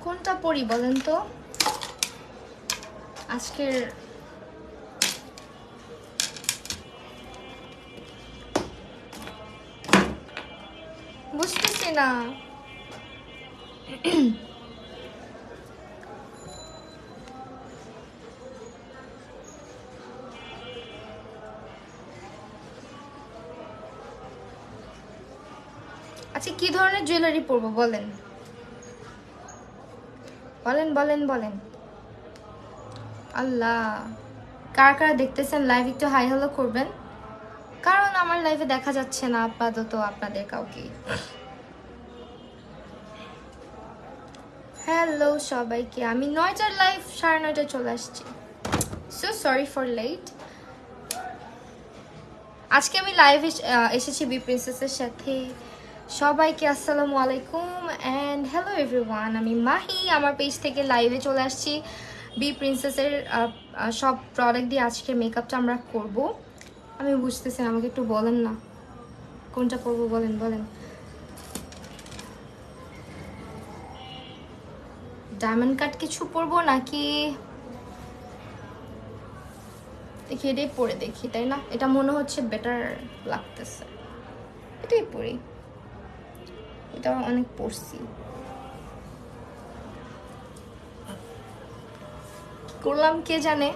কোনটা পরি বলেন তো? আজকের বুঝতেছি না। আচ্ছা কি ধরনের জুয়েলারি পরবো বলেন বলেন বলেন বলেন। আল্লাহ, কারা কারা দেখতেছেন লাইভ একটু হাই হ্যালো করবেন, কারণ আমার লাইভে দেখা যাচ্ছে না আপাতত আপনাদের কাউকে। হ্যালো সবাইকে, আমি 9টার লাইভ 9:30টায় চলে আসছি। So sorry for late. আজকে আমি লাইভে এসেছি বি প্রিন্সেসের সাথে। সবাইকে আসসালামু আলাইকুম অ্যান্ড হ্যালো এভরিওয়ান। আমি মাহি, আমার পেজ থেকে লাইভে চলে আসছি। বি প্রিন্সেসের সব প্রোডাক্ট দিয়ে আজকে মেকআপটা আমরা করব। আমি বুঝতেছি না, আমাকে একটু বলেন না কোনটা করবো, বলেন বলেন। ডায়মন্ড কাট কিছু পরবো নাকি দেখি, এটাই পরে দেখি, তাই না? এটা মনে হচ্ছে বেটার লাগতেছে, এটাই পরি। এটা অনেক পরছি, করলাম কে জানে।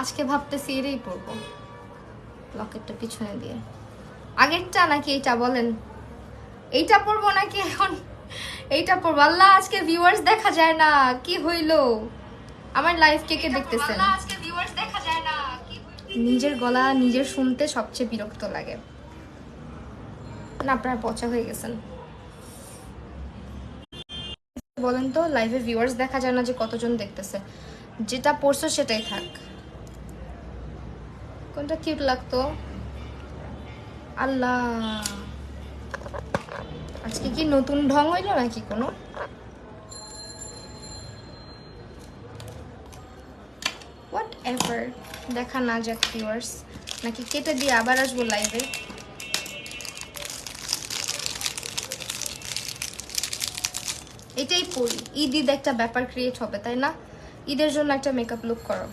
আজকে ভাবতেছি এটাই পরবো, লকেটটা পিছনে দিয়ে। আগেরটা নাকি এইটা বলেন? এইটা পরবো নাকি এখন এইটা পরবো? আল্লাহ, আজকে ভিউয়ার্স দেখা যায় না, কি হইলো? আমার লাইভ কে কে দেখতেছেন? নিজের গলা নিজের শুনতে সবচেয়ে বিরক্ত লাগে না? আপনারা পচা হয়ে গেছেন। বলেন তো, লাইভে ভিউয়ার্স দেখা যায় না যে কতজন দেখতেছে? যেটা পড়ছো সেটাই থাক। কোনটা কিউট লাগতো? আল্লাহ, আজকে কি নতুন ঢং হইলো নাকি কোনো? হোয়াট এভার, দেখা না যাক ভিউয়ার্স, নাকি কেটে দিয়ে আবার আসবো লাইভে? এটাই পড়ি, ঈদ একটা ব্যাপার ক্রিয়েট হবে, তাই না? ঈদের জন্য একটা মেকআপ লুক করো।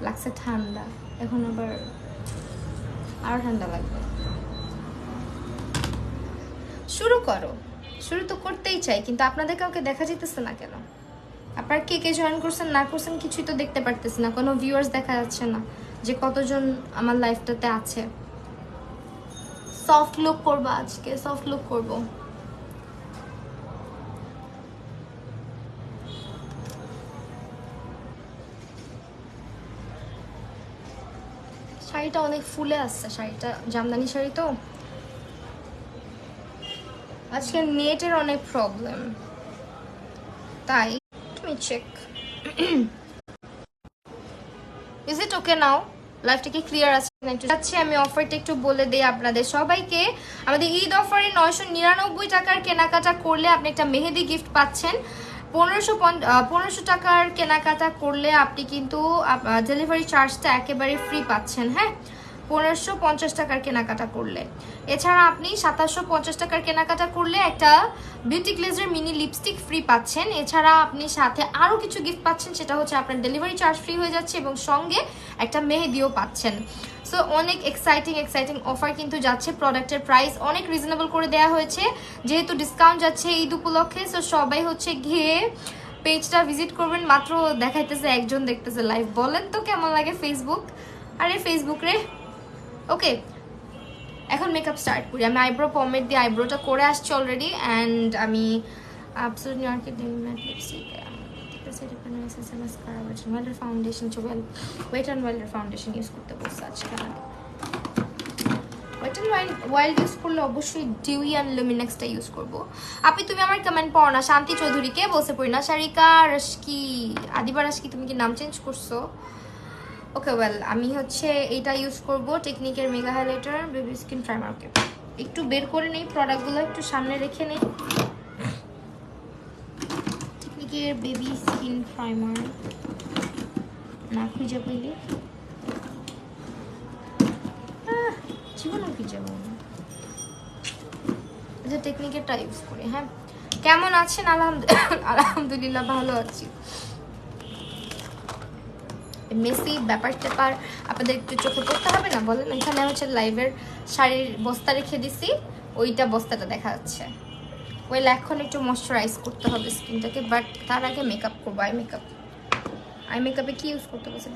লাগছে ঠান্ডা, এখন আবার আরো ঠান্ডা লাগবে। শুরু করো, শুরু তো করতেই চাই, কিন্তু আপনাদের কাউকে দেখা যেতেছে না কেন? আপনার কে কে জয়েন করছেন না করছেন কিছুই তো দেখতে পারতেছি না, কোনো ভিউয়ার্স দেখা যাচ্ছে না যে কতজন আমার লাইফটাতে আছে। সফট লুক করবো আজকে, সফট লুক করবো। শাড়িটা অনেক ফুলে আসছে, শাড়িটা জামদানি শাড়ি তো। আজকে নেটের অনেক প্রবলেম, তাই তুমি চেক। ইজ ইট ওকে নাও? লাইফটা কি ক্লিয়ার আছে না? একটু যাচ্ছি আমি, অফারটা একটু বলে দিই আপনাদের সবাইকে। আমাদের ঈদ অফারে 999 টাকার কেনাকাটা করলে আপনি একটা মেহেদি গিফট পাচ্ছেন। 1500 টাকার কেনাকাটা করলে আপনি কিন্তু ডেলিভারি চার্জটা একেবারে ফ্রি পাচ্ছেন। হ্যাঁ, 1550 টাকার কেনাকাটা করলে। এছাড়া আপনি 2750 টাকার কেনাকাটা করলে একটা beauty Glazer mini lipstick free পাচ্ছেন। এছাড়া আপনি সাথে আরও কিছু গিফট পাচ্ছেন, সেটা হচ্ছে আপনার ডেলিভারি চার্জ ফ্রি হয়ে যাচ্ছে এবং সঙ্গে একটা মেহেদিও পাচ্ছেন। সো অনেক এক্সাইটিং অফার কিন্তু যাচ্ছে। প্রোডাক্টের প্রাইস অনেক রিজনেবল করে দেওয়া হয়েছে যেহেতু ডিসকাউন্ট যাচ্ছে ঈদ উপলক্ষে। সো সবাই হচ্ছে গিয়ে পেজটা ভিজিট করবেন। মাত্র দেখাইতেছে একজন দেখতেছে লাইভ, বলেন তো কেমন লাগে ফেসবুক? আরে ফেসবুক রে। ওকে, এখন মেকআপ স্টার্ট করি। আমি আইব্রো পমেড দিয়ে আইব্রোটা করে আসছি অলরেডি, অ্যান্ড আমি অ্যাবসলিউট নিউইয়র্কে demi matte lipstick, mascara, water foundation, wet and ওয়াইল্ডের ফাউন্ডেশন ইউজ করতে বলছে আজকে আমাকে। ওয়েট অ্যান্ড ওয়াইল্ড ইউজ করলে অবশ্যই ডিউই অ্যান্ড লুমিনেক্সটা ইউজ করবো। আপনি তুমি আমার কমেন্ট পড়ো না। শান্তি চৌধুরীকে বলছে পড়ি না। শারিকা রাশকি, আদিবা রাশকি, তুমি কি নাম চেঞ্জ করছো? ওকে ওয়েল, আমি হচ্ছে এইটা ইউজ করব, টেকনিকের mega highlighter baby skin primer. Okay, একটু বের করে নেই প্রোডাক্টগুলো, একটু সামনে রেখে নেই। টেকনিকের বেবি স্কিন প্রাইমার না খুঁজে পেলে জীবনও খুঁজে পাবো না। যে টেকনিকেরটা ইউজ করি। হ্যাঁ, কেমন আছেন? আলহামদুলিল্লাহ ভালো আছি। মেসি ব্যাপার ট্যাপার আপনাদের একটু চোখে পড়তে হবে না বলেন? এখানে হচ্ছে লাইভের শাড়ির বস্তা রেখে দিছি, ওইটা বস্তাটা দেখা যাচ্ছে। ওয়েল এখন একটু ময়শ্চারাইজ করতে হবে স্কিনটাকে, বাট তার আগে মেকআপ করবো। আই মেকআপে কি ইউজ করতে বলছে?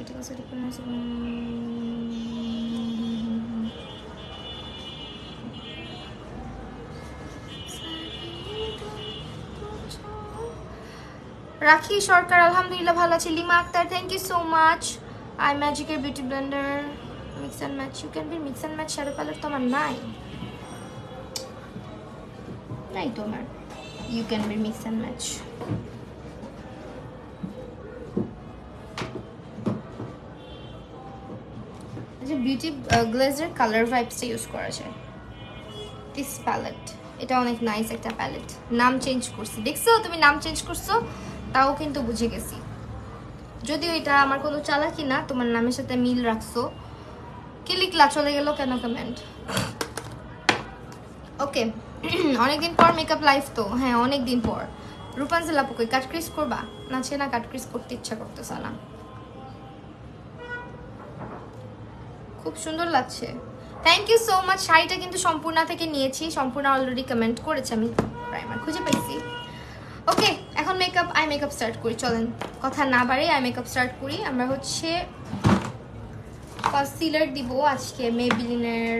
রাখি সরকার আলহামদুলিল্লাহ ভালো আছে। Lima Akter thank you so much. I ম্যাজিকের beauty blender mix and match, you can be mix and match shadow palette তো আমার নাই তোমার, you can be mix and match. যে বিউটি গ্লেজের কালার ভাইবসটা ইউজ করা যায়। দিস প্যালেট, এটা অনেক নাইস একটা প্যালেট। নাম চেঞ্জ করছি, দেখছো তুমি নাম চেঞ্জ করছো, তাও কিন্তু বুঝে গেছি। যদিও এটা আমার কোনো চালাকি না, তোমার নামের সাথে মিল রাখছো। কি লিখলা? চলে গেল কেন কমেন্ট? ওকে, অনেকদিন পর মেকআপ লাইভ তো। হ্যাঁ অনেকদিন পর। রূপাঞ্জলা আপুকে কাট ক্রিস করবা? না কাট ক্রিস করতে ইচ্ছা করতেছে না। খুব সুন্দর লাগছে, থ্যাংক ইউ সো মাচ। শাড়িটা কিন্তু সম্পূর্ণা থেকে নিয়েছি, সম্পূর্ণা অলরেডি কমেন্ট করেছে, আমি প্রাইমার খুঁজে পেয়েছি। ওকে, এখন মেকআপ আই মেকআপ স্টার্ট করি। চলেন কথা না বাড়ে আই মেকআপ স্টার্ট করি। আমরা হচ্ছে কনসিলার দিব আজকে মেবিলিনের।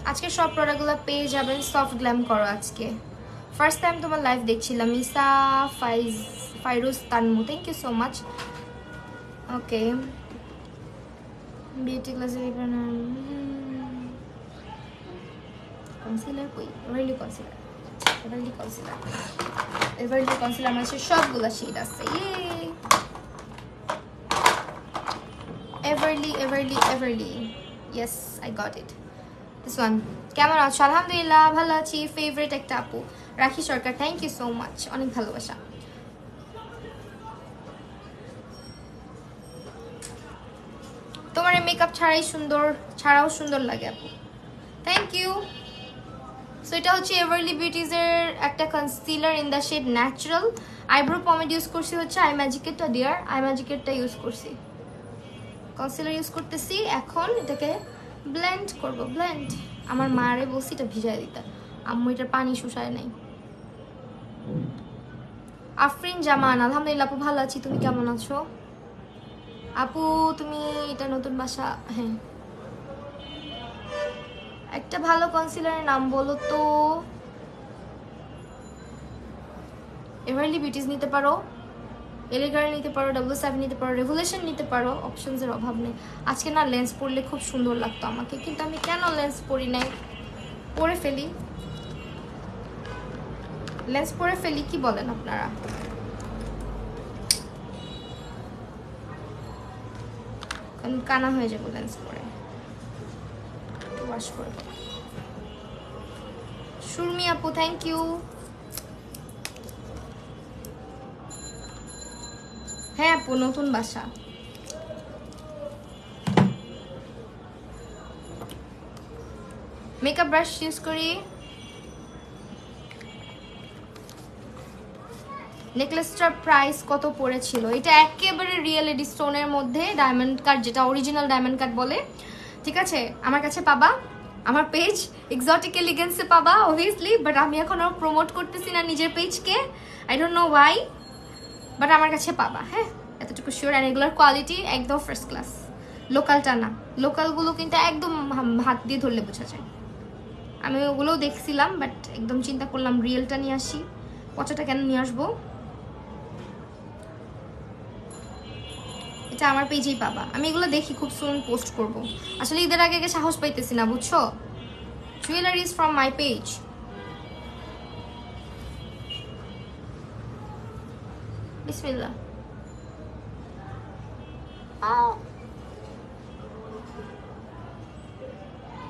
আজকে সব প্রোডাক্টগুলো পেয়ে যাবেন সফট গ্ল্যাম করো। আজকে ফার্স্ট টাইম তোমার লাইভ দেখছিলাম। Isa Fairuz Tanmu, thank you so much. Okay, beauty ক্লাসের কনসিলার কই? এভারলি কনসিলার, এভারলি কনসিলার মানে সবগুলো শেড আছে। Everly yes, I got it. This one. কেমন আছো? আলহামদুলিল্লাহ ভালো আছি। ফেভারিট একটা আপু Rakhi Sarkar, thank you so much, অনেক ভালোবাসা। তোমার মেকআপ ছাড়াও সুন্দর লাগে আপু, থ্যাংক ইউ। সো এটা হচ্ছে এভারলি বিউটিজের একটা concealer in the shade natural. Eyebrow pomade use করছি হচ্ছে আই ম্যাজিকেরটা, ডিয়ার আই ম্যাজিকেরটা ইউজ করছি। কনসিলার ইউজ করতেছি, এখন এটাকে ব্লেন্ড করব। আমার মারে বলছি এটা ভিজাই দিতে, আম্মু এটার পানি শুষায় নাই। আফরিন জামান, আলহামদুলিল্লাহ আপু ভালো আছি, তুমি কেমন আছো আপু? তুমি এটা নতুন বাসা? হ্যাঁ, একটা ভালো কনসিলারের নাম বলো তো। এভারলি বিউটিজ নিতে পারো, এলিগার নিতে পারো, W7 নিতে পারো, রেভুলেশন নিতে পারো, অপশনসের অভাব নেই। আজকে না লেন্স পরলে খুব সুন্দর লাগতো আমাকে, কিন্তু আমি কেন লেন্স পরি নাই? পরে ফেলি, লেন্স পরে ফেলি, কি বলেন আপনারা? কারণ কানা হয়ে যাবো লেন্স পরে। ওয়াশ করে সুরমি আপু, থ্যাংক ইউ। হ্যাঁ আপু, নতুন বাসা। মেকআপ ব্রাশ ইউজ করি। নেকলেসটার প্রাইস কত পড়েছিল? এটা একেবারে রিয়েল এডি স্টোনের মধ্যে ডায়মন্ড কাট, যেটা অরিজিনাল ডায়মন্ড কাট বলে, ঠিক আছে? আমার কাছে পাবা, আমার পেজ এক্সোটিক এলিগেন্সে পাবা অবভিয়াসলি, বাট আমি এখনো প্রমোট করতেছি না নিজের পেজকে, I don't know why, but আমার কাছে পাবা। হ্যাঁ, এতটুকু শিওর। অ্যান্ড এগুলোর কোয়ালিটি একদম ফার্স্ট ক্লাস, লোকালটা না। লোকালগুলো কিন্তু একদম হাত দিয়ে ধরলে বোঝা যায়। আমি ওগুলোও দেখছিলাম, বাট একদম চিন্তা করলাম রিয়েলটা নিয়ে আসি, পচাটা কেন নিয়ে আসবো। এটা আমার পেজেই পাবা, আমি এগুলো দেখি, খুব সুন পোস্ট করব। আসলে ঈদের আগে সাহস পাইতেছি না, বুঝছো? Jewelleries from my page. বিসমিল্লাহ।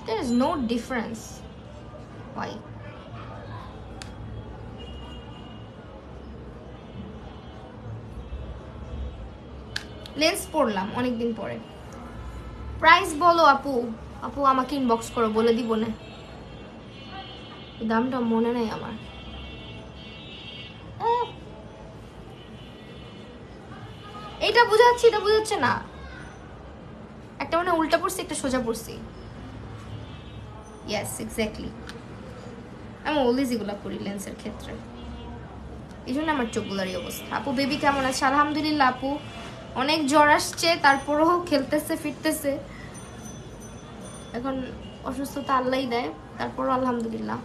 There is no difference. Why? Lens পরলাম অনেকদিন পরে। প্রাইস বলো আপু, আপু আমাকে ইনবক্স করো, বলে দিব না, দামটা মনে নেই আমার। এইটা বুঝাচ্ছি, এটা বুঝাচ্ছে না, একটা মানে উল্টা পড়ছি, একটা সোজা পড়ছি। ইয়েস এক্স্যাক্টলি, আমি অলওয়েজ এগুলো করি লেন্সের ক্ষেত্রে, এই জন্য আমার চোখগুলোর অবস্থা। আপু বেবি কেমন আছে? আলহামদুলিল্লাহ আপু, অনেক জ্বর আসছে, তারপরেও খেলতেছে ফিরতেছে। এখন অসুস্থতা আল্লাহই দেয়, তারপরও আলহামদুলিল্লাহ।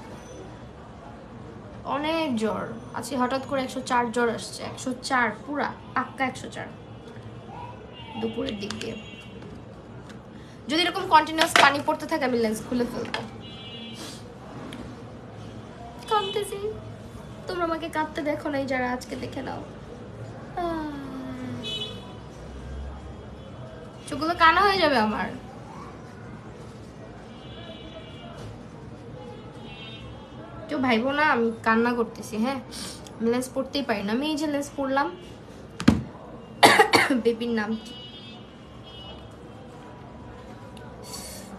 অনেক জ্বর আছে, হঠাৎ করে 104 জ্বর আসছে, 104 পুরা পাক্কা 104 দুপুরের দিক দিয়ে। যদি এরকম কন্টিনিউয়াস পানি পড়তে থাকে আমি লেন্স খুলে ফেলবো। কাঁদতেছি, তোমরা আমাকে কাঁদতে দেখো নাই, যারা আজকে দেখে নাও। চোখগুলো কানা হয়ে যাবে আমার। কেউ ভাইবো না আমি কান্না করতেছি। হ্যাঁ, আমি লেন্স পড়তেই পারি না। আমি এই যে লেন্স পড়লাম, বেবির নাম কি?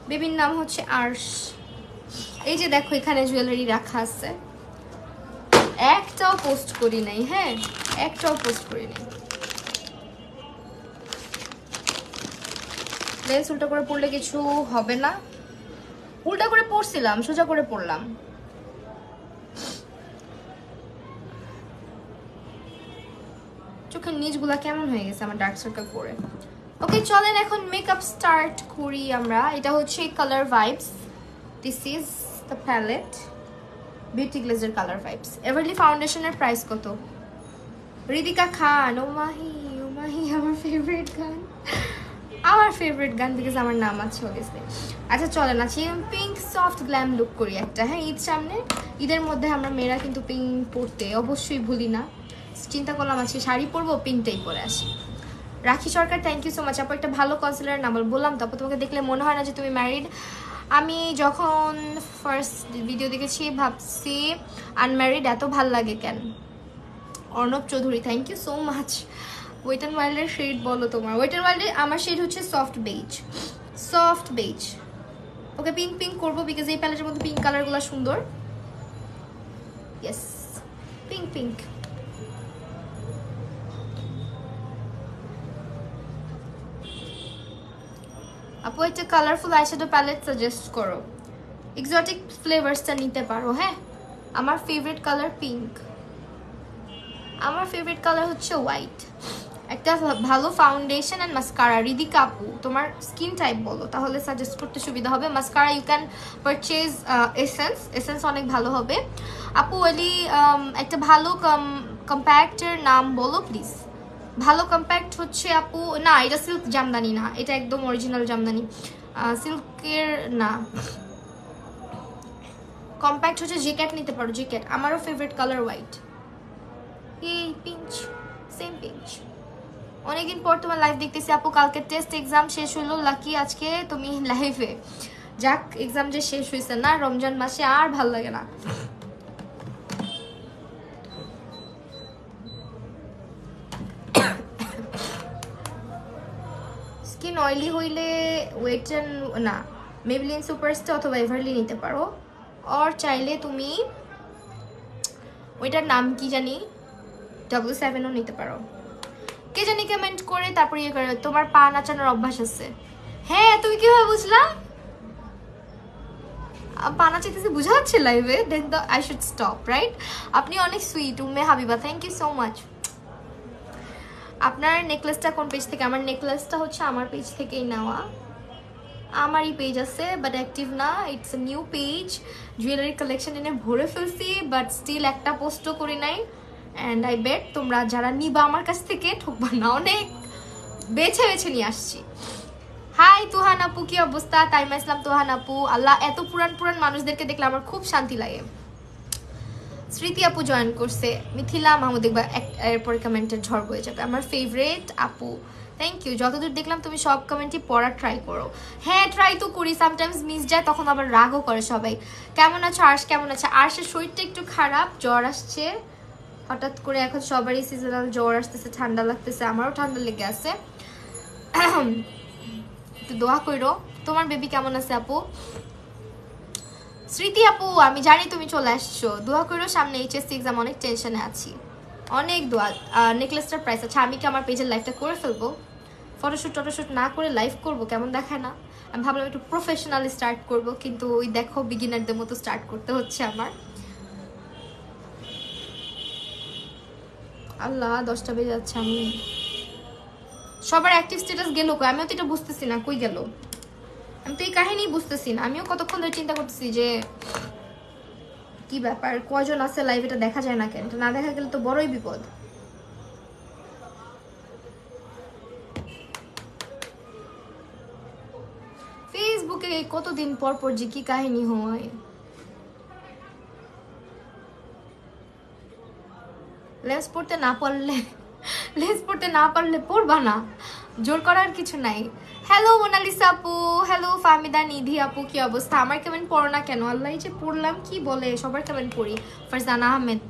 বেবির নাম হচ্ছে আর্শ। এই যে দেখো এখানে জুয়েলারি রাখা আছে, একটাও পোস্ট করি নাই। হ্যাঁ, একটাও পোস্ট করি নাই। লেন্স উল্টা করে পড়লে কিছু হবে না, উল্টা করে পড়ছিলাম, সোজা করে পড়লাম। চোখের নিচগুলা কেমন হয়ে গেছে আমার ডার্ক সার্কেল পরে। ওকে চলেন এখন মেকআপ স্টার্ট করি আমরা। এটা হচ্ছে colour vibes, this is the palette, beauty গ্লেজের কালার ভাইবস। এভারলি ফাউন্ডেশনের প্রাইস কত? রিদিকা খান, ও মাহি ও মাহি, আমার ফেভারিট গান, আমার ফেভারিট গান, বিকজ আমার নাম আছে অবভিয়াসলি। আচ্ছা চলেন আছি পিঙ্ক সফট গ্ল্যাম লুক করি একটা। হ্যাঁ, ঈদ সামনে, ঈদের মধ্যে আমরা মেয়েরা কিন্তু পিঙ্ক পরতে অবশ্যই ভুলি না। চিন্তা করলাম আজকে শাড়ি পরবো, পিঙ্কটাই পরে আসি। রাখি Sarkar, thank you so much আপু। একটা ভালো কনসিলার নাম বললাম তো আপু, তোমাকে দেখলে মনে হয় না যে তুমি ম্যারিড। আমি যখন ফার্স্ট ভিডিও দেখেছি ভাবছি আনম্যারিড, এত ভাল লাগে কেন? Arnab Chowdhury, thank you so much. Wait and ওয়াইল্ডের শেড বলো তোমার। ওয়েট অ্যান্ড ওয়াইল্ডে আমার শেড হচ্ছে soft base, soft base. Okay pink pink করবো, বিকজ এই প্যালেটের মধ্যে পিঙ্ক কালারগুলো সুন্দর। Yes, pink pink. আপু একটা কালারফুল আইশ্যাডো প্যালেট সাজেস্ট করো, এক্সোটিক ফ্লেভার্সটা নিতে পারো। হ্যাঁ, আমার ফেভারিট কালার পিঙ্ক, আমার ফেভারিট কালার হচ্ছে হোয়াইট। একটা ভালো ফাউন্ডেশন অ্যান্ড মাস্কারা। রিদিকা আপু তোমার স্কিন টাইপ বলো, তাহলে সাজেস্ট করতে সুবিধা হবে। Mascara you can purchase Essence, Essence অনেক ভালো হবে। আপু ওলি একটা ভালো কম্প্যাক্টের নাম বলো প্লিজ। ভালো কম্প্যাক্ট হচ্ছে আপু, না এটা সিল্ক জামদানি না, এটা একদম অরিজিনাল জামদানি, সিল্কের না। কম্প্যাক্ট হচ্ছে জেকেট নিতে পারো, জেকেট। আমারও ফেভারিট কালার হোয়াইট। এই পিঞ্চ, সেম পিঞ্চ। অনেকদিন পর তোমার লাইভ দেখতেছি আপু, কালকে টেস্ট এক্সাম শেষ হলো, লাকি আজকে তুমি লাইভে। যাক, এক্সাম যে শেষ হয়েছে না রমজান মাসে, আর ভাল লাগে না। স্কিন অয়েলি হইলে ওয়েট না মেবলিন সুপারস্টার অথবা এভারলি নিতে পারো, আর চাইলে তুমি ওইটার নাম কি জানি W7ও নিতে পারো। কে জানি কমেন্ট করে তারপর ইয়ে করে, তোমার পা নাচানোর অভ্যাস আছে। হ্যাঁ, তুমি কিভাবে বুঝলা? পা নাচাইতেছি বোঝা যাচ্ছে লাইভে, দেন তো আই শুড স্টপ, রাইট? আপনি অনেক sweet Umme Habiba, thank you so much. আপনার নেকলেসটা কোন পেজ থেকে? আমার নেকলেসটা হচ্ছে আমার পেজ থেকেই নেওয়া, আমারই পেজ আছে বাট অ্যাক্টিভ না, it's a new page. Jewellery collection এনে ভরে ফেলছি বাট স্টিল একটা পোস্টও করি নাই। অ্যান্ড আই বেট তোমরা যারা নিবা আমার কাছ থেকে ঠকবা না, অনেক বেছে বেছে নিয়ে আসছি। হাই তুহান আপু, কি অবস্থা? তাইমা ইসলাম তুহান আপু, আল্লাহ এত পুরান পুরান মানুষদেরকে দেখলে আমার খুব শান্তি লাগে। স্মৃতি আপু জয়েন করছে, মিথিলা মাহমুদ, দেখবা এরপরে কমেন্টের ঝড় বয়ে যাবে। আমার ফেভারিট আপু, থ্যাংক ইউ। যতদূর দেখলাম তুমি সব কমেন্টই পড়ার ট্রাই করো। হ্যাঁ ট্রাই তো করি, সামটাইমস মিস যায়, তখন আবার রাগও করে সবাই। কেমন আছো আর্শ? কেমন আছে আর্শের? শরীরটা একটু খারাপ, জ্বর আসছে হঠাৎ করে, এখন সবারই সিজনাল জ্বর আসতেছে, ঠান্ডা লাগতেছে, আমারও ঠান্ডা লেগে আছে। একটু দোয়া কইরো। তোমার বেবি কেমন আছে আপু? স্মৃতি আপু আমি জানি তুমি চলে আসছো, দোয়া করো। সামনে এইচএসসি এক্সাম, অনেক টেনশনে আছি, অনেক দোয়া। নেকলেসটার প্রাইস আচ্ছা, আমি কি আমার পেজের লাইভটা করে ফেলবো? ফটোশ্যুট না করে লাইভ করব, কেমন দেখায় না? আমি ভাবলাম একটু প্রফেশনালি স্টার্ট করব, কিন্তু ওই দেখো বিগিনারদের মতো স্টার্ট করতে হচ্ছে আমার। আল্লাহ 10টা বেজে যাচ্ছে। আমি সবার অ্যাক্টিভ স্ট্যাটাস গেল কই? আমিও তো এটা বুঝতেছি না কই গেল। আমি তো এই কাহিনী বুঝতেছি না। আমিও কতক্ষণ ধরে চিন্তা করতেছি যে কি ব্যাপার, কয়জন আছে লাইভ, এটা দেখা যায় না কেন? এটা না দেখা গেলে তো বড়ই বিপদ। ফেসবুকে কতদিন পর পর যে কি কাহিনী হয়। লেন্স পড়তে না পারলে পড়বা না, জোর করার কিছু নাই। হ্যালো মোনালিসা আপু, হ্যালো ফাহমিদা নিধি আপু, কি অবস্থা? আমার কমেন্ট পড়ো না কেন? আল্লাহ যে পড়লাম কি বলে, সবার কমেন্ট পড়ি। ফারজানা আহমেদ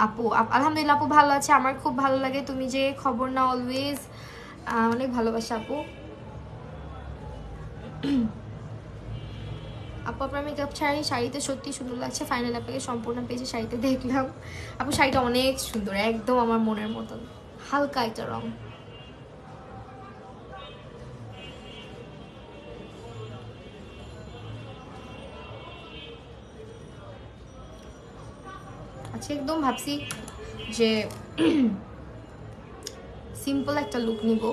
আপু, আলহামদুলিল্লাহ আপু ভালো আছে, আমার খুব ভালো লাগে, তুমি যে খবর না অলওয়েজ, অনেক ভালোবাসা আপু। আপু আপনার মেকআপ শাড়িতে সত্যি সুন্দর লাগছে, ফাইনাল আপনাকে সম্পূর্ণ পেজে শাড়িতে দেখলাম। আপু শাড়িটা অনেক সুন্দর, একদম আমার মনের মতন, হালকা একটা রং। আচ্ছা একদম ভাবছি যে সিম্পল একটা লুক নিব,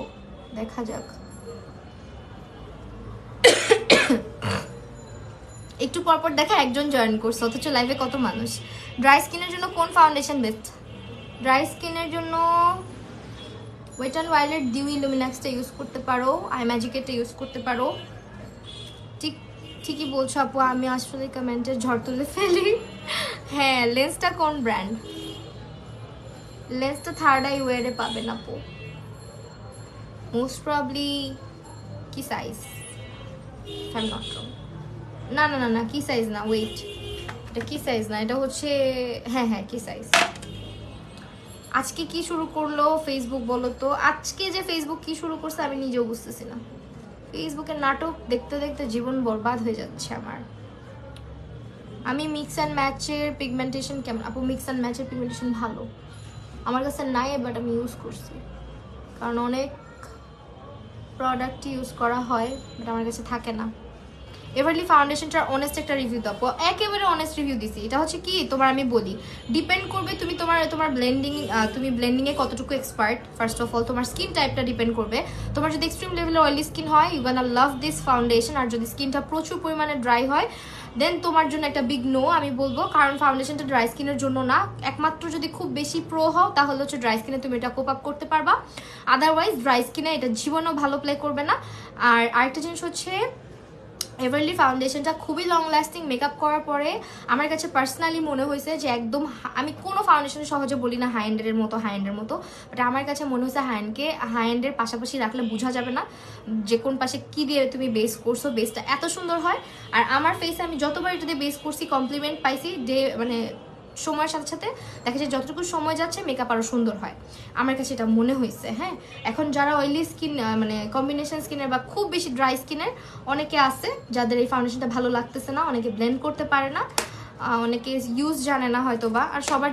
দেখা যাক। একটু পরপর দেখা একজন জয়েন করছে, অথচ লাইভে কত মানুষ। ড্রাই স্কিনের জন্য কোন ফাউন্ডেশন বেস্ট? ড্রাই স্কিনের জন্য ওয়েট অ্যান্ড ওয়াইল্ডের ডিউই লুমিনাক্সটা ইউজ করতে পারো, আই ম্যাজিকেটটা ইউজ করতে পারো। ঠিকই বলছো আপু, আমি আসলে কমেন্টের ঝড় তুলে ফেলি। হ্যাঁ, লেন্সটা কোন ব্র্যান্ড? লেন্সটা থার্ড আই ওয়ারে পাবেন আপু, মোস্ট প্রবলি। কি size? I am not wrong. না কি সাইজ না, ওয়েট, এটা কি সাইজ না, এটা হচ্ছে হ্যাঁ কি সাইজ। আজকে কি শুরু করলো ফেসবুক বলো তো? আজকে যে ফেসবুক কি শুরু করছে আমি নিজেও বুঝতেছি না। ফেসবুকের নাটক দেখতে দেখতে জীবন বরবাদ হয়ে যাচ্ছে আমার। আমি মিক্স অ্যান্ড ম্যাচের পিগমেন্টেশন কেমন আপু? মিক্স অ্যান্ড ম্যাচের পিগমেন্টেশন ভালো, আমার কাছে নাই, বাট আমি ইউজ করছি, কারণ অনেক প্রোডাক্ট ইউজ করা হয়, বাট আমার কাছে থাকে না। এভারলি ফাউন্ডেশনটার অনেস্ট একটা রিভিউ দাও, একেবারে অনেস্ট রিভিউ দিছি। এটা হচ্ছে কি তোমার, আমি বলি ডিপেন্ড করবে তুমি তোমার ব্লেন্ডিং, তুমি ব্লেন্ডিংয়ে কতটুকু এক্সপার্ট। ফার্স্ট অফ অল তোমার স্কিন টাইপটা ডিপেন্ড করবে। তোমার যদি এক্সট্রিম লেভেলে অয়েলি স্কিন হয়, you gonna love this foundation. আর যদি স্কিনটা প্রচুর পরিমাণে ড্রাই হয়, দেন তোমার জন্য একটা বিগ নো আমি বলবো, কারণ ফাউন্ডেশনটা ড্রাই স্কিনের জন্য না। একমাত্র যদি খুব বেশি প্রো হও, তাহলে হচ্ছে ড্রাই স্কিনে তুমি এটা কোপ আপ করতে পারবা, আদারওয়াইজ ড্রাই স্কিনে এটা জীবনেও ভালো প্লে করবে না। আর আরেকটা জিনিস হচ্ছে, এভারলি ফাউন্ডেশনটা খুবই লং লাস্টিং। মেকআপ করার পরে আমার কাছে পার্সোনালি মনে হয়েছে যে একদম, আমি কোনো ফাউন্ডেশন সহজে বলি না হাই এন্ডের মতো, বাট আমার কাছে মনে হয়েছে হাই এন্ডের পাশাপাশি রাখলে বোঝা যাবে না যে কোন পাশে কি দিয়ে তুমি বেস করছো, বেসটা এত সুন্দর হয়। আর আমার ফেসে আমি যতবার এটা দিয়ে বেস করছি কমপ্লিমেন্ট পাইছি, মানে সময়ের সাথে সাথে দেখা যায় যতটুকু সময় যাচ্ছে মেকআপ আরও সুন্দর হয়, আমার কাছে এটা মনে হয়েছে। হ্যাঁ, এখন যারা অয়েলি স্কিন, মানে কম্বিনেশন স্কিনের বা খুব বেশি ড্রাই স্কিনের অনেকে আছে যাদের এই ফাউন্ডেশনটা ভালো লাগতেছে না, অনেকে ব্লেন্ড করতে পারে না, অনেকে ইউজ জানে না হয়তো বা। আর সবার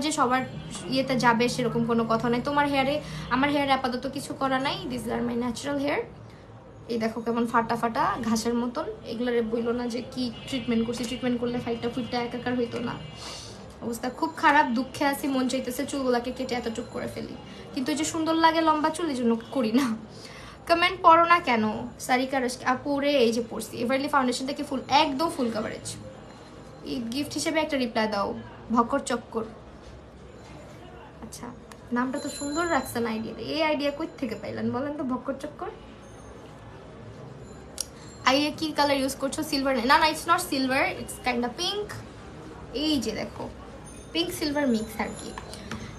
ইয়েতে যাবে সেরকম কোনো কথা নেই। তোমার হেয়ারে, আমার হেয়ারে আপাতত কিছু করা নাই, this are my natural hair. এই দেখো কেমন ফাটা ফাটা ঘাসের মতন, এগুলোরে বইলো না যে কি ট্রিটমেন্ট করছি, ট্রিটমেন্ট করলে ফুটটা একাকার হইতো না। অবস্থা খুব খারাপ, দুঃখে আছি, মন চাইতেছে চুলগুলাকে কেটে এতটুক করে ফেলি, কিন্তু এই যে সুন্দর লাগে লম্বা চুল, এই জন্য করি না। কমেন্ট পড়ো না কেন? সারিকা আপুরে এই যে পড়ছি, এভারলি ফাউন্ডেশন থেকে একদম ফুল কভারেজ। এই গিফট হিসেবে একটা রিপ্লাই দাও, ভক্কর চক্কর। আচ্ছা, নামটা তো সুন্দর রাখছেন, আইডিয়া, এই আইডিয়া কই থেকে পাইলেন বলেন তো? ভক্কর চক্কর। আইডিয়া কি কালার ইউজ করছো? সিলভার? না it's not silver, it's kind of pink. এই যে দেখো, পিঙ্ক সিলভার মিক্স আর কি।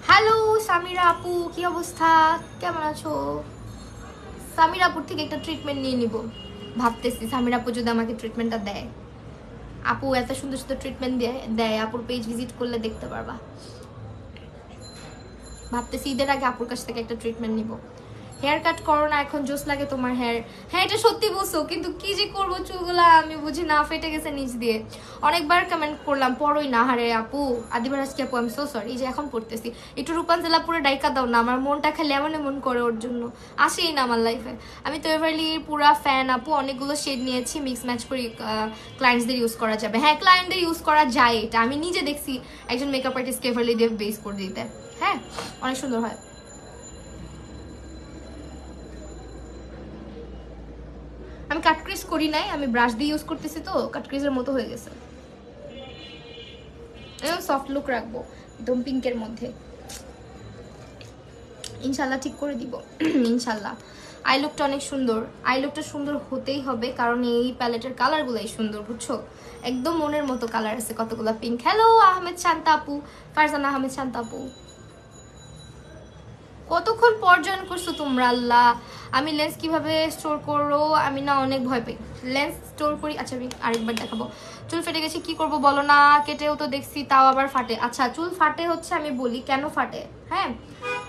হ্যালো সামিরা আপু, কি অবস্থা, কেমন আছো? সামিরা আপুর থেকে একটা ট্রিটমেন্ট নিয়ে নিব ভাবতেছি, সামিরা আপু যদি আমাকে ট্রিটমেন্টটা দেয়। আপু এত সুন্দর সুন্দর ট্রিটমেন্ট দেয়, আপুর পেজ ভিজিট করলে দেখতে পারবা। ভাবতেছি ঈদের আগে আপুর কাছ থেকে একটা ট্রিটমেন্ট নিব। হেয়ার কাট করো না এখন, জোস লাগে তোমার হেয়ার। হ্যাঁ এটা সত্যি বলছো, কিন্তু কি যে করবো চুলগুলা আমি বুঝি না, ফেটে গেছে নিচ দিয়ে। অনেকবার কমেন্ট করলাম পড়োই না। হারে আপু, আদিবার আজকে আপু আমি সো সরি, এই যে এখন পড়তেছি। একটু রূপাঞ্জলা পুরো ডাইকা দাও না, আমার মনটা খালি এমন এমন করে ওর জন্য, আসেই না আমার লাইফে। আমি তো এভারলির পুরা ফ্যান আপু, অনেকগুলো শেড নিয়েছি, মিক্স ম্যাচ করে ক্লায়েন্টসদের ইউজ করা যাবে। হ্যাঁ ক্লায়েন্টদের ইউজ করা যায়, এটা আমি নিজে দেখছি একজন মেকআপ আর্টিস্টকে এভারলি দিয়ে বেস করে দিতে। হ্যাঁ অনেক সুন্দর হয়। আমি কাটক্রিজ করি নাই, আমি ব্রাশ দিয়ে ইউজ করতেছি তো কাটক্রিজের মতো হয়ে গেছে। একদম সফট লুক রাখবো, একদম পিঙ্কের মধ্যে, ইনশাল্লাহ ঠিক করে দিব ইনশাল্লাহ। আই লুকটা অনেক সুন্দর, আই লুকটা সুন্দর হতেই হবে, কারণ এই প্যালেটের কালারগুলাই সুন্দর, বুঝছো? একদম মনের মতো কালার আছে, কতগুলো পিঙ্ক। হ্যালো আহমেদ শান্তা আপু, ফারজানা আহমেদ শান্তা আপু, কতক্ষণ পর জয়েন করছো তোমরা? আল্লাহ, আমি লেন্স কিভাবে স্টোর করো? আমি না অনেক ভয় পাই লেন্স স্টোর করি। আচ্ছা আমি আরেকবার দেখাবো। চুল ফেটে গেছে কি করব বলো না, কেটেও তো দেখছি তাও আবার ফাটে। আচ্ছা চুল ফাটে হচ্ছে, আমি বলি কেন ফাটে। হ্যাঁ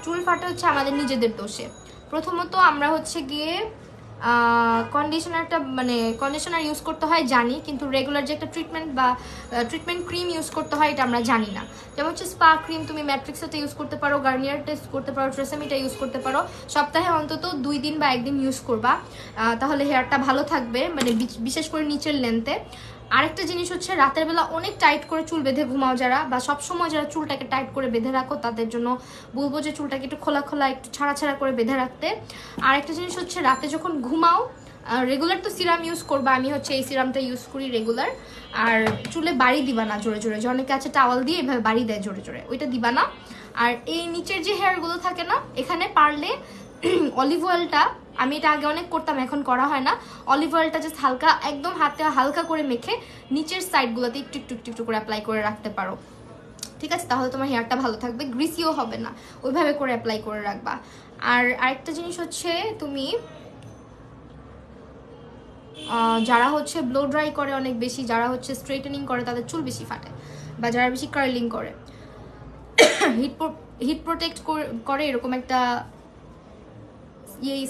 চুল ফাটে হচ্ছে আমাদের নিজেদের দোষে। প্রথমত আমরা হচ্ছে গিয়ে কন্ডিশনারটা মানে কন্ডিশনার ইউজ করতে হয় জানি, কিন্তু রেগুলার যে একটা ট্রিটমেন্ট বা ট্রিটমেন্ট ক্রিম ইউজ করতে হয় এটা আমরা জানি না। যেমন হচ্ছে স্পা ক্রিম তুমি ম্যাট্রিক্সটা ইউজ করতে পারো, গার্নিয়ারটা ইউজ করতে পারো, ট্রেসেমিটা ইউজ করতে পারো। সপ্তাহে অন্তত 2 দিন বা 1 দিন ইউজ করবা, তাহলে হেয়ারটা ভালো থাকবে, মানে বিশেষ করে নিচের লেন্থে। আরেকটা জিনিস হচ্ছে রাতের বেলা অনেক টাইট করে চুল বেঁধে ঘুমাও যারা, বা সবসময় যারা চুলটাকে টাইট করে বেঁধে রাখো, তাদের জন্য বলবো যে চুলটাকে একটু খোলা খোলা একটু ছাড়া ছাড়া করে বেঁধে রাখতে। আরেকটা জিনিস হচ্ছে রাতে যখন ঘুমাও রেগুলার তো সিরাম ইউজ করবা, আমি হচ্ছে এই সিরামটা ইউজ করি রেগুলার। আর চুলে বাড়ি দিবা না জোরে জোরে, যে অনেকে আছে টাওয়াল দিয়ে এভাবে বাড়ি দেয় জোরে জোরে, ওইটা দিবা না। আর এই নিচের যে হেয়ারগুলো থাকে না, এখানে পারলে অলিভ অয়েলটা, আমি এটা আগে অনেক করতাম এখন করা হয় না, অলিভ অয়েলটা জাস্ট হালকা একদম হাতে হালকা করে মেখে নিচের সাইডগুলোতে একটু একটু একটু একটু করে অ্যাপ্লাই করে রাখতে পারো, ঠিক আছে? তাহলে তোমার হেয়ারটা ভালো থাকবে, গ্রিসিও হবে না, ওইভাবে করে অ্যাপ্লাই করে রাখবা। আর আরেকটা জিনিস হচ্ছে তুমি যারা হচ্ছে ব্লো ড্রাই করে অনেক বেশি, যারা হচ্ছে স্ট্রেটেনিং করে তাদের চুল বেশি ফাটে, বা যারা বেশি কার্লিং করে, হিট প্রোটেক্ট করে এরকম একটা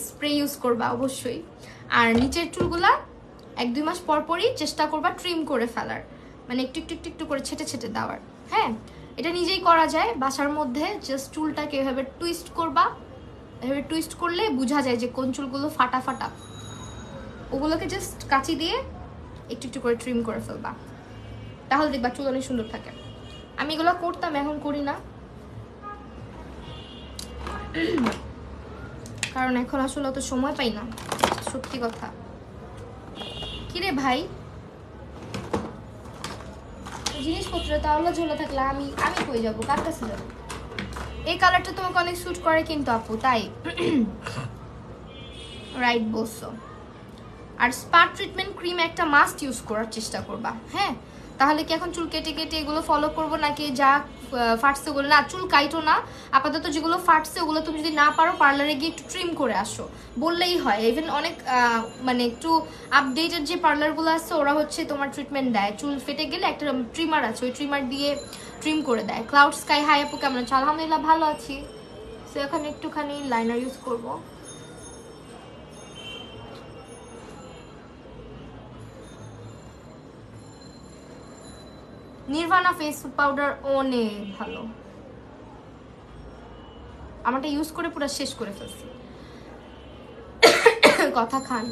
স্প্রে ইউজ করবা অবশ্যই। আর নিচের চুলগুলা 1-2 মাস পর পরই চেষ্টা করবা ট্রিম করে ফেলার, মানে একটু একটু একটু একটু করে ছেটে ছেটে দেওয়ার। হ্যাঁ এটা নিজেই করা যায় বাসার মধ্যে, জাস্ট চুলটাকে এভাবে টুইস্ট করবা, এভাবে টুইস্ট করলে বোঝা যায় যে কোন চুলগুলো ফাটা ফাটা, ওগুলোকে জাস্ট কাঁচি দিয়ে একটু একটু করে ট্রিম করে ফেলবা, তাহলে দেখবা চুল অনেক সুন্দর থাকে। আমি এগুলো করতাম, এখন করি না, কারণ এখন আসলে অত সময় পাই না, সত্যি কথা। কিরে ভাই, জিনিসপত্র তাহলে ঝোলা থাকলে আমি কই যাবো, কার কাছে যাবো? এই কালারটা তোমাকে অনেক স্যুট করে কিন্তু আপু, তাই রাইট বলছো। আর স্পা ট্রিটমেন্ট ক্রিম একটা মাস্ট ইউজ করার চেষ্টা করবা। হ্যাঁ তাহলে কি এখন চুল কেটে কেটে এগুলো ফলো করবো, নাকি যা ফাটছে ওগুলো না? চুল কাইটো না, আপাতত যেগুলো ফাটছে ওগুলো তুমি যদি না পারো পার্লারে গিয়ে একটু ট্রিম করে আসো, বললেই হয়। ইভেন অনেক মানে একটু আপডেটেড যে পার্লারগুলো আছে ওরা হচ্ছে তোমার ট্রিটমেন্ট দেয়, চুল ফেটে গেলে একটা ট্রিমার আছে, ওই ট্রিমার দিয়ে ট্রিম করে দেয়। ক্লাউড স্কাই হাই আপু কেমন আছো? আলহামদুলিল্লাহ ভালো আছি। সো এখন একটুখানি লাইনার ইউজ করবো। নির্ভানা ফেস পাউডার অনেক ভালো, আমারটা ইউজ করে পুরো শেষ করে ফেলছি। কথা খান।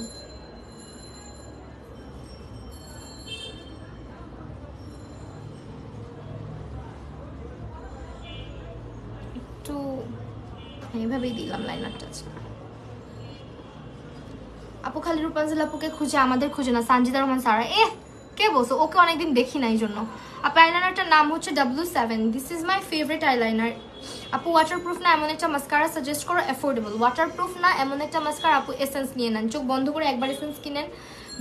একটু এইভাবেই দিলাম লাইনারটা। আপু খালি রূপাঞ্জল আপুকে খুঁজে, আমাদের খুঁজে না, সানজিদা রহমান সারা। কে বলছো? ওকে অনেকদিন দেখি না এই জন্য। আপু আইলাইনারটার নাম হচ্ছে W7, this is my favourite eyeliner. আপু ওয়াটারপ্রুফ না এমন একটা মাস্কারা সাজেস্ট করো, অ্যাফোর্ডেবল। ওয়াটারপ্রুফ না এমন একটা মাস্কারা আপু এসেন্স নিয়ে নেন, চোখ বন্ধ করে একবার এসেন্স কিনেন,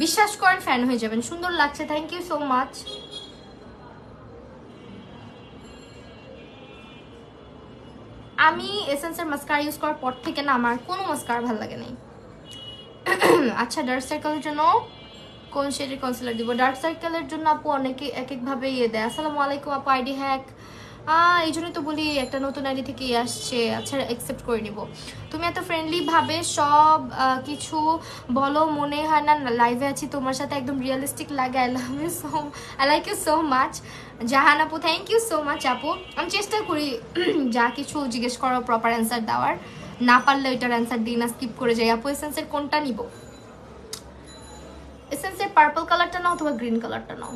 বিশ্বাস করেন ফ্যান হয়ে যাবেন, সুন্দর লাগছে। Thank you so much. আমি এসেন্সের মাস্কারা ইউজ করার পর থেকে না আমার কোনো মাস্কারা ভালো লাগে নাই। আচ্ছা ডার্ক সার্কেলের জন্য কোন শেডের কনসিলার দিব? ডার্ক সার্কেলের জন্য আপু অনেকে এক একভাবে দেয়। আসসালামু আলাইকুম আপু, আইডি হ্যাক এই জন্যই তো বলি একটা নতুন আইডি থেকে আসছে, আচ্ছা অ্যাকসেপ্ট করে নিব। তুমি এত ফ্রেন্ডলি ভাবে সব কিছু বলো, মনে হয় না লাইভে আছি তোমার সাথে, একদম রিয়েলিস্টিক লাগে। I like you so much Jahan আপু, থ্যাংক ইউ সো মাচ আপু। আমি চেষ্টা করি যা কিছু জিজ্ঞেস করো প্রপার অ্যান্সার দেওয়ার, না পারলে ওইটার অ্যান্সার দিই না, স্কিপ করে যাই। আপু এসেন্সের কোনটা নিব? এসেন্সের পার্পল কালারটা নাও অথবা গ্রিন কালারটা নাও।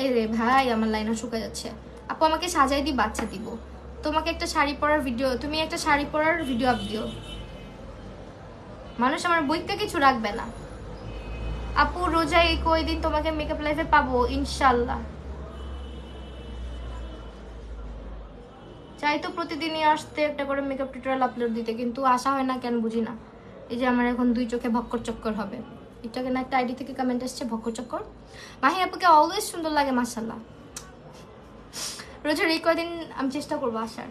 এই রে ভাই আমার লাইনার শুকা যাচ্ছে। আপু আমাকে সাজাই দি, বাচ্চা দিব। তোমাকে একটা শাড়ি পরার ভিডিও, তুমি একটা শাড়ি পরার ভিডিও আপ দিও। মানুষ আমার বইতে কিছু রাখবে না। আপু রোজা এই কয়দিন তোমাকে মেকআপ লাইফে পাবো ইনশাল্লাহ। চাই তো প্রতিদিনই আসতে একটা করে মেকআপ টিউটোরিয়াল আপলোড দিতে, কিন্তু আসা হয় না কেন বুঝি না। এই যে আমার এখন 2 চোখে ভক্কর চক্কর হবে। এটাকে না একটা আইডি থেকে কমেন্ট আসছে ভক্কর চক্কর। মাহি আপুকে অলওয়েজ সুন্দর লাগে মাশাআল্লাহ। রোজার এই কয়দিন আমি চেষ্টা করবো আসার।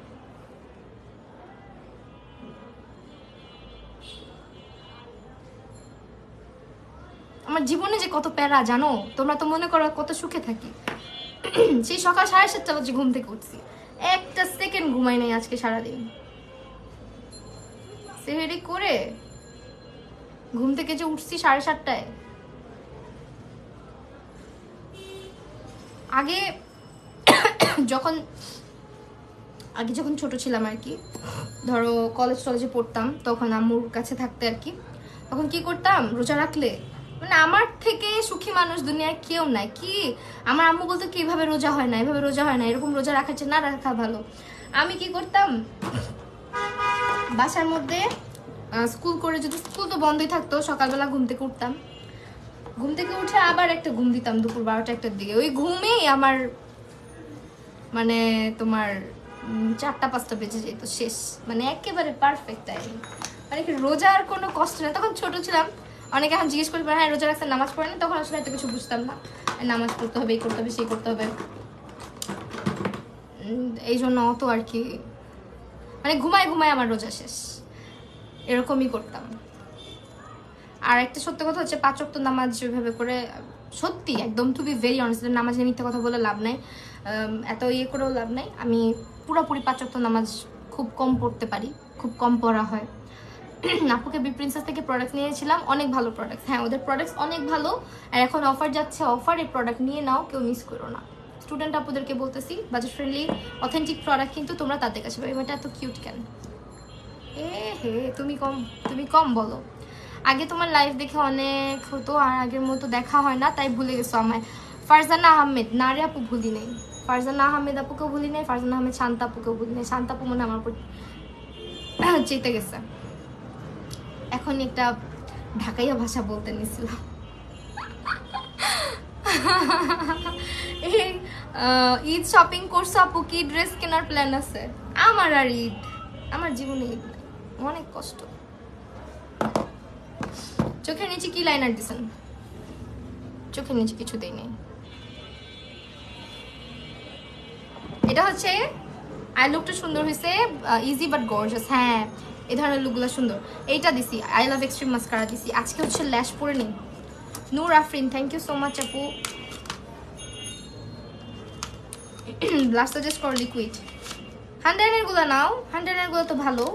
আমার জীবনে যে কত প্যারা জানো তোমরা, তো মনে করো কত সুখে থাকি। সেই সকাল 7:30 বাজে ঘুম থেকে উঠছি, একটা সেকেন্ড ঘুমাই নাই আজকে সারাদিন। সেহেরি করে ঘুম থেকে যে উঠছি 7:30টায়। আগে যখন ছোট ছিলাম আর কি, ধরো কলেজে পড়তাম, তখন আম্মুর কাছে থাকতে আর কি, তখন কি করতাম রোজা রাখলে, মানে আমার থেকে সুখী মানুষ দুনিয়ায় কেউ নাই। কি আমার আম্মু বলতো কি এভাবে রোজা হয় না, এভাবে রোজা হয় না, এরকম রোজা রাখার চেয়ে না রাখা ভালো। আমি কি করতাম, বাসার মধ্যে স্কুল করে, যদি স্কুল তো বন্ধই থাকতো, সকালবেলা ঘুম থেকে উঠতাম, ঘুম থেকে উঠে আবার একটা ঘুম দিতাম দুপুর 12টা-1টার দিকে। ওই ঘুমেই আমার মানে তোমার 4টা-5টা বেজে যেত, শেষ, মানে একেবারে পারফেক্ট টাইম। মানে কি রোজার কোনো কষ্ট নেই। তখন ছোট ছিলাম, অনেকে এখন জিজ্ঞেস করতে পারে হ্যাঁ রোজা রাখতে নামাজ পড়ে না, তখন আসলে এত কিছু বুঝতাম না, নামাজ পড়তে হবে, এই করতে হবে, সেই করতে হবে, এই জন্য অত আর কি, মানে ঘুমায় আমার রোজা শেষ, এরকমই করতাম। আর একটা সত্য কথা হচ্ছে 5 ওয়াক্ত নামাজ ওইভাবে করে, সত্যি একদম টু বি ভেরি অনেস্ট, নামাজে মিথ্যা কথা বলে লাভ নাই, এত করেও লাভ নাই। আমি পুরোপুরি 5 ওয়াক্ত নামাজ খুব কম পড়তে পারি, খুব কম পড়া হয়। আপুকে বি প্রিন্সেস থেকে প্রোডাক্ট নিয়েছিলাম, অনেক ভালো প্রোডাক্ট, হ্যাঁ ওদের প্রোডাক্টস অনেক ভালো। আর এখন অফার যাচ্ছে, অফার, এই প্রোডাক্ট নিয়ে নাও, কেউ মিস করো না। স্টুডেন্ট আপুদেরকে বলতেছি, বাজেট ফ্রেন্ডলি অথেন্টিক প্রোডাক্ট কিন্তু তোমরা তাদের কাছে পাবে। এটা এত কিউট কেন? হে তুমি কম বলো। আগে তোমার লাইভ দেখে অনেক হতো, আর আগের মতো দেখা হয় না, তাই ভুলে গেছো আমায়। ফারজানা আহমেদ, না রে আপু ভুলি নেই, ফারজানা আহমেদ আপুকেও ভুলি নেই, ফারজানা আহমেদ শান্তা আপুকেও ভুলি নেই। শান্তা আপু মনে আমার উপর চেতে গেছে। এখন একটা ঢাকাইয়া ভাষা বলতে নিছিলাম। এই ঈদ শপিং করছো আপু? কি ড্রেস কেনার প্ল্যান আছে? আমার আর ঈদ, আমার জীবনে ঈদ নাই, অনেক কষ্ট। চোখের নিচে কি লাইনার দিছেন? চোখের নিচে কিছু দেই নেই। এটা হচ্ছে আই লুকটা সুন্দর হয়েছে, ইজি বাট গর্জিয়াস। হ্যাঁ এই ধরনের লুকগুলো সুন্দর। এইটা দিছি, আই লাভ এক্সট্রিম মাস্কারা দিছি। আজকে হচ্ছে ল্যাশ পরে নিই। Noor Afrin, thank you so much আপু। ব্লাশ সাজেস্ট করো লিকুইড। 100 গুলো নাও, 100 গুলো তো ভালো।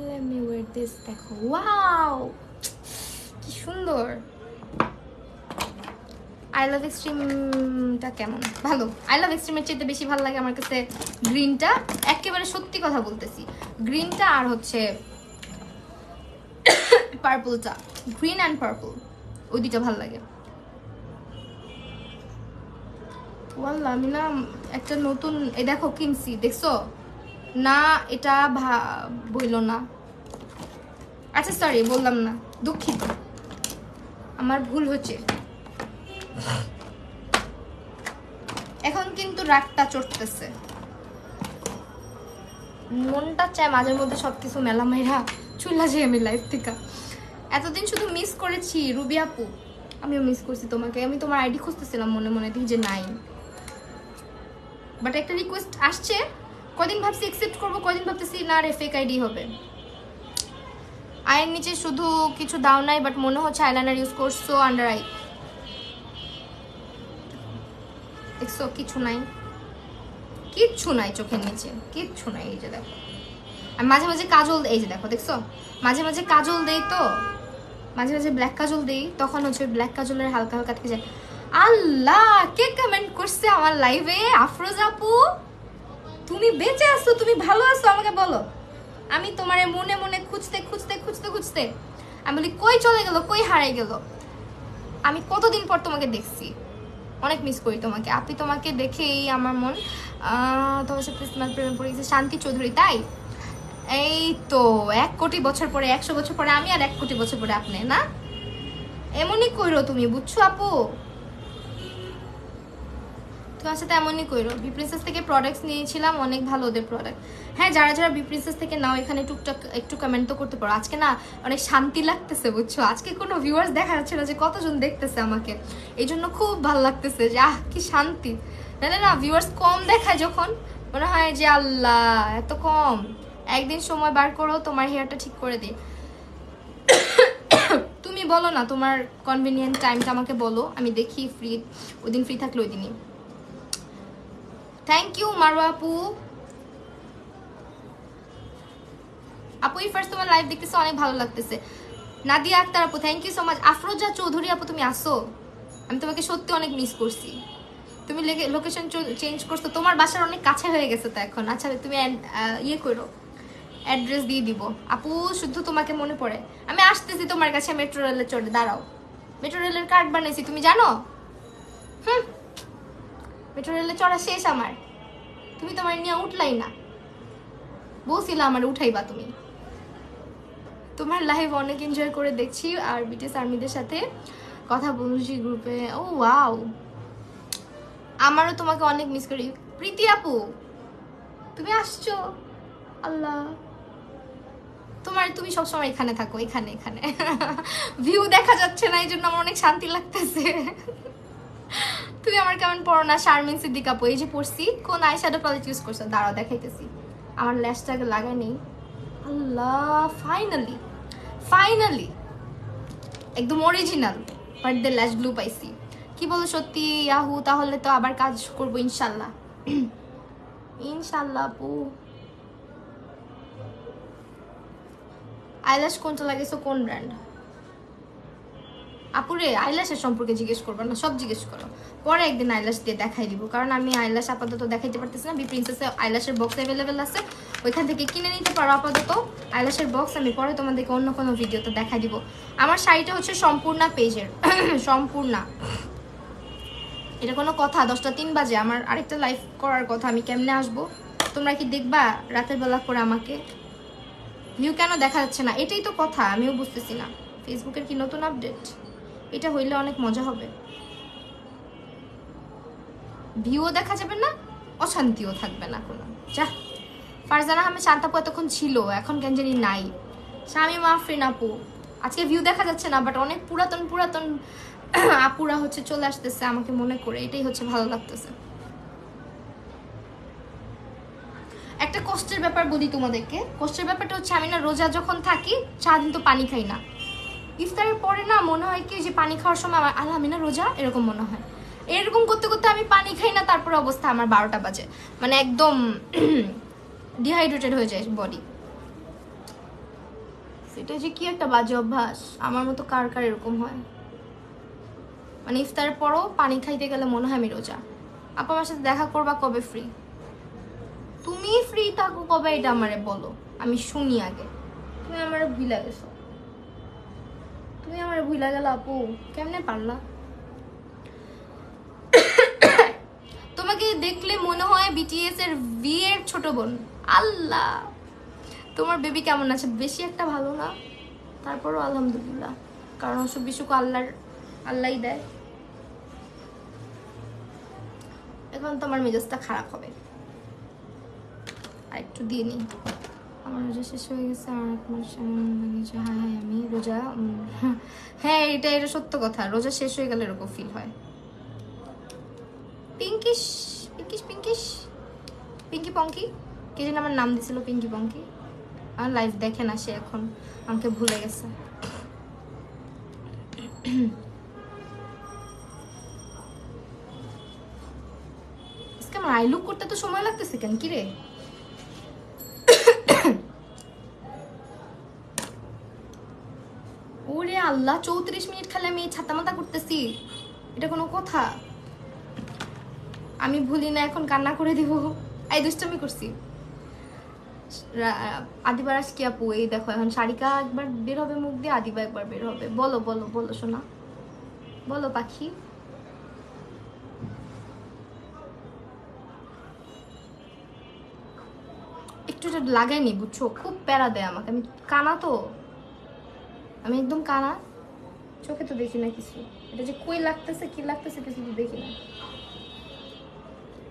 Let me wear this, দেখো, ওয়াও কি সুন্দর। আই লাভ এক্সট্রিমটা কেমন? ভালো। আই লাভ এক্সট্রিমের চেয়ে বেশি ভালো লাগে আমার কাছে গ্রিনটা, একেবারে সত্যি কথা বলতেছি। গ্রিনটা আর হচ্ছে পার্পলটা, গ্রিন অ্যান্ড পার্পল, ওই দুইটা ভালো লাগে। ওয়াল্লাহ আমি না একটা নতুন এই দেখো কিনছি, দেখছো না? এটা বইল না, আচ্ছা সরি বললাম না, দুঃখিত, আমার ভুল হচ্ছে। এখন কিন্তু রাগটা চড়তেছে, মনটা চায় মাঝের মধ্যে সবকিছু মেলামেলা চুলা যাই আমি লাইফ থেকে। এতদিন শুধু মিস করেছি রুবি আপু, আমিও মিস করছি তোমাকে। আমি তোমার আইডি খুঁজতেছিলাম মনে মনে, দেখি যে নাই, বাট একটা রিকোয়েস্ট আসছে। কদিন ভাবছি অ্যাকসেপ্ট করবো, কদিন ভাবতেছি না রে ফেক আইডি হবে। আয়ের নিচে শুধু কিছু দাও নাই, বাট মনে হচ্ছে আইলাইনার ইউজ করছো আন্ডার আই। দেখছো কিছু নাই, কিচ্ছু নাই চোখের নিচে, কিচ্ছু নাই। এই যে দেখো, আর মাঝে মাঝে কাজল, এই যে দেখো দেখছো, মাঝে মাঝে কাজল দেই, তো মাঝে মাঝে ব্ল্যাক কাজল দেই, তখন হচ্ছে ব্ল্যাক কাজলের হালকা হালকা থেকে যায়। আল্লাহ, কে কমেন্ট করছে আমার লাইভে? আফরোজা আপু, তুমি বেঁচে আছো, তুমি ভালো আছো, আমাকে বলো। আমি তোমার মনে মনে খুঁজতে খুঁজতে খুঁজতে খুঁজতে আমি বলি কই চলে গেল, কই হারাই গেল। আমি কতদিন পর তোমাকে দেখছি, অনেক মিস করি তোমাকে আপনি। তোমাকে দেখেই আমার মন তোমার সাথে প্রেমে পড়ে গেছে। শান্তি চৌধুরী, তাই? এই তো 1 কোটি বছর পরে, 100 বছর পরে আমি, আর 1 কোটি বছর পরে আপনি, না? এমনই কইরো তুমি, বুঝছো আপু? তোমার সাথে এমনই কইরো। বি প্রিন্সেস থেকে প্রোডাক্টস নিয়েছিলাম, অনেক ভালো ওদের প্রোডাক্ট। হ্যাঁ, যারা যারা বি প্রিন্সেস থেকে নাও, এখানে টুকটাক একটু কমেন্ট তো করতে পারো। আজকে না অনেক শান্তি লাগতেছে, বুঝছো? আজকে কোনো ভিউয়ার্স দেখা যাচ্ছে না যে কতজন দেখতেছে আমাকে, এই জন্য খুব ভালো লাগতেছে যে কি শান্তি। না না, ভিউয়ার্স কম দেখায় যখন, মনে হয় যে আল্লাহ এত কম। একদিন সময় বার করো, তোমার হেয়ারটা ঠিক করে দিই। তুমি বলো না তোমার কনভিনিয়েন্ট টাইমটা আমাকে বলো, আমি দেখি ফ্রি, ওই দিন ফ্রি থাকলে ওই দিনই। থ্যাংক ইউ মারুয়া আপু। আপু ফার্স্ট তোমার লাইভ দেখতেছে, অনেক ভালো লাগতেছে। নাদিয়া আক্তার আপু, thank you so much. Afroza Chowdhury আপু, তুমি আসো, আমি তোমাকে সত্যি অনেক মিস করছি। তুমি লোকেশন চেঞ্জ করছো, তোমার বাসার অনেক কাছে হয়ে গেছে তো এখন। আচ্ছা, তুমি ইয়ে করো, অ্যাড্রেস দিয়ে দিব। আপু শুধু তোমাকে মনে পড়ে, আমি আসতেছি তোমার কাছে মেট্রো রেলে চড়ে। দাঁড়াও, মেট্রো রেলের কার্ড বানাইছি, তুমি জানো? মেট্রো রেলে চড়া শেষ আমার, তুমি তোমার নিয়ে উঠলাই না, বলছিলাম আমার উঠাইবা তুমি। তোমার লাইভ অনেক এনজয় করে দেখছি, আর বিটিএস আর্মিদের সাথে কথা বলছি গ্রুপে। ও ওয়াও, আমারও তোমাকে অনেক মিস করি। প্রীতি আপু, তুমি আসছো? আল্লাহ, তুমি সবসময় এখানে থাকো, এখানে এখানে ভিউ দেখা যাচ্ছে না, এই জন্য আমার অনেক শান্তি লাগতেছে। তুমি আমার কেমন পড়ো না? শারমিন সিদ্দিক আপু, এই যে পড়ছি। কোন আই শ্যাডো প্যালেট ইউজ করছো? দাঁড়াও দেখাইতেছি, আমার ল্যাশটাকে লাগাই নেই। আল্লাহ, ফাইনালি ফাইনালি একদম অরিজিনাল বার্থডে ল্যাশ গ্লু পাইছি। কি বলো সত্যি ইয়াহু? তাহলে তো আবার কাজ করবো ইনশাল্লাহ। ইনশাল্লাহ আপু। আইল্যাশ কোনটা লাগাইছো, কোন ব্র্যান্ড? আপুরে আইল্যাশের সম্পর্কে জিজ্ঞেস করবো না, সব জিজ্ঞেস করো, পরে একদিন আইল্যাশ দিয়ে দেখাই দিব। কারণ আমি আইল্যাশ আপাতত দেখাইতে পারতেছি না। বি প্রিন্সেসে আইল্যাশের বক্স অ্যাভেলেবেল আছে, ওইখান থেকে কিনে নিতে পারো আপাতত আইল্যাশের বক্স। আমি পরে তোমাদেরকে অন্য কোনো ভিডিওতে দেখাই দিব। আমার শাড়িটা হচ্ছে সম্পূর্ণা পেজের, সম্পূর্ণা। এটা কোনো কথা? 10টা 3 বাজে, আমার আরেকটা লাইভ করার কথা, আমি কেমনে আসবো? তোমরা কি দেখবা রাতের বেলা করে আমাকে? ভিউ কেন দেখা যাচ্ছে না, এটাই তো কথা, আমিও বুঝতেছি না। ফেসবুকের কি নতুন আপডেট? এটা হইলে অনেক মজা হবে, ভিউও দেখা যাবে না, অশান্তিও থাকবে না কোনো। যা, ফারজানা আহমেদ শান্তাপু এতক্ষণ ছিল, এখন কেন জানি নাই। শামিমা আফরিন আপু, আজকে ভিউ দেখা যাচ্ছে না, বাট অনেক পুরাতন পুরাতন আপুরা হচ্ছে চলে আসতেছে আমাকে মনে করে, এটাই হচ্ছে ভালো লাগতেছে। একটা কষ্টের ব্যাপার বলি তোমাদেরকে। কষ্টের ব্যাপারটা হচ্ছে, আমি না রোজা যখন থাকি সারাদিন তো পানি খাই না। ইফতারের পরে না মনে হয় কি যে পানি খাওয়ার সময় আমার আল্লাহ আমি না রোজা, এরকম মনে হয়। এরকম করতে করতে আমি পানি খাই না, তারপরে অবস্থা আমার 12টা বাজে, মানে একদম ডিহাইড্রেটেড হয়ে যায় বডি। সেটা যে কি একটা বাজে অভ্যাস, আমার মতো কার কার এরকম হয়? মানে ইফতারের পরও পানি খাইতে গেলে মনে হয় আমি রোজা। আপা আমার সাথে দেখা করবা কবে ফ্রি? তুমি ফ্রি থাকো কবে এটা আমারে বলো, আমি শুনি আগে। তুমি আমারে ভুলা গেছো, তুমি আমারে ভুলা গেল আপু, কেমনে পারলা? তোমাকে দেখলে মনে হয় বিটিএস এর ভি এর ছোট বোন। আল্লাহ, তোমার বেবি কেমন আছে? বেশি একটা ভালো না, তারপরও আলহামদুলিল্লাহ, কারণ অসুখ বিসুখ আল্লাহই দেয়। এখন তোমার মেজাজটা খারাপ হবে, আর একটু দিয়ে নি। আমার রোজা শেষ হয়ে গেছে, আমার এক মাস লেগেছে। হ্যাঁ হ্যাঁ, আমি রোজা, হ্যাঁ এটা সত্য কথা, রোজা শেষ হয়ে গেলে এরকম ফিল হয়। পিঙ্কিশ পিঙ্কিশ পিঙ্কিশ পিঙ্কি পঙ্কি, কে যেন আমার নাম দিছিল, পিঙ্কি পঙ্কি। আমার লাইফ দেখে না সে, এখন আমাকে ভুলে গেছে। আই লুক করতে তো সময় লাগতেছে কেন কি রে? ওরে আল্লাহ, 34 মিনিট খালি আমি ছাতা মাথা করতেছি, এটা কোনো কথা? আমি ভুলি না এখন কান্না করে দিব? এই দুষ্টামি করছি। আদিবার আজ কি আপু, এই দেখো এখন সারিকা একবার বের হবে মুখ দিয়ে, আদিবা একবার বের হবে। বলো বলো বলো শোনা, বলো পাখি। একটু এটা লাগাইনি বুঝছো, খুব প্যারা দেয় আমাকে। আমি কানা তো, আমি একদম কানা, চোখে তো দেখি না কিছু। এটা যে কই লাগতেছে কি লাগতেছে কিছু তো দেখি না।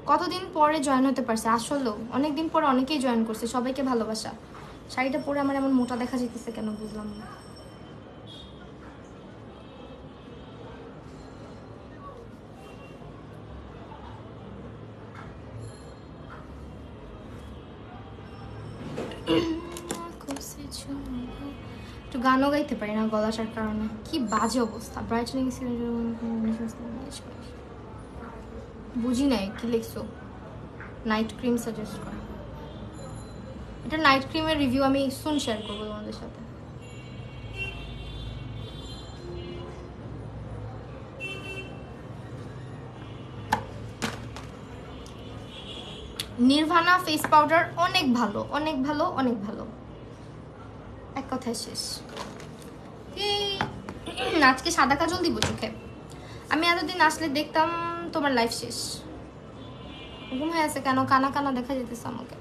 কতদিন পরে জয়েন হতে পারছে, আসলেও অনেকদিন পরে অনেকেই জয়েন করছে, সবাইকে ভালোবাসা। শাড়িটা পরে আমার এমন মোটা দেখা যেতেছে কেন বুঝলাম না। একটু গানও গাইতে পারি না গলাটার কারণে, কি বাজে অবস্থা। ব্রাইটনিং বুঝি নাই কি লিখছো। নাইট ক্রিম সাজেস্ট কর, এটা নাইট ক্রিমের রিভিউ আমি সুন শেয়ার করবো তোমাদের সাথে। নির্ভানা ফেস পাউডার অনেক ভালো, অনেক ভালো, অনেক ভালো, এক কথায় শেষ। আজকে সাদা কাজল দিব চোখে। আমি এতদিন আসলে দেখতাম তোমার লাইফ শেষ, এরকম হয়ে আছে কেন? কানা কানা দেখা যেতেছে আমাকে।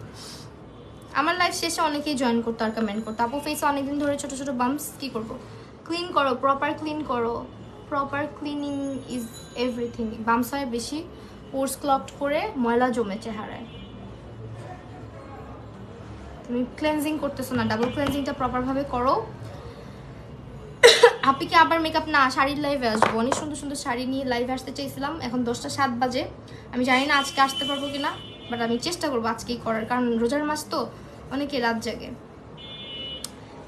আমার লাইফ শেষে অনেকেই জয়েন করতো আর কমেন্ট করতো, আপু ফেসে অনেকদিন ধরে ছোট ছোট বাম্পস, কি করবো? ক্লিন করো, প্রপার ক্লিন করো। Proper cleaning is everything. Bumps হয় বেশি, পোর্স ক্লগড করে ময়লা জমে চেহারায়। তুমি ক্লেনজিং করতেছো না, ডাবল ক্লেনজিংটা প্রপার ভাবে করো। আপনি কি আবার মেকআপ না, শাড়ির লাইভে আসবো। অনেক সুন্দর সুন্দর শাড়ি নিয়ে লাইভে আসতে চাইছিলাম। এখন 10টা 7 বাজে, আমি জানি না আজকে আসতে পারবো কিনা, বাট আমি চেষ্টা করবো আজকেই করার, কারণ রোজার মাস তো অনেকে রাত জাগে।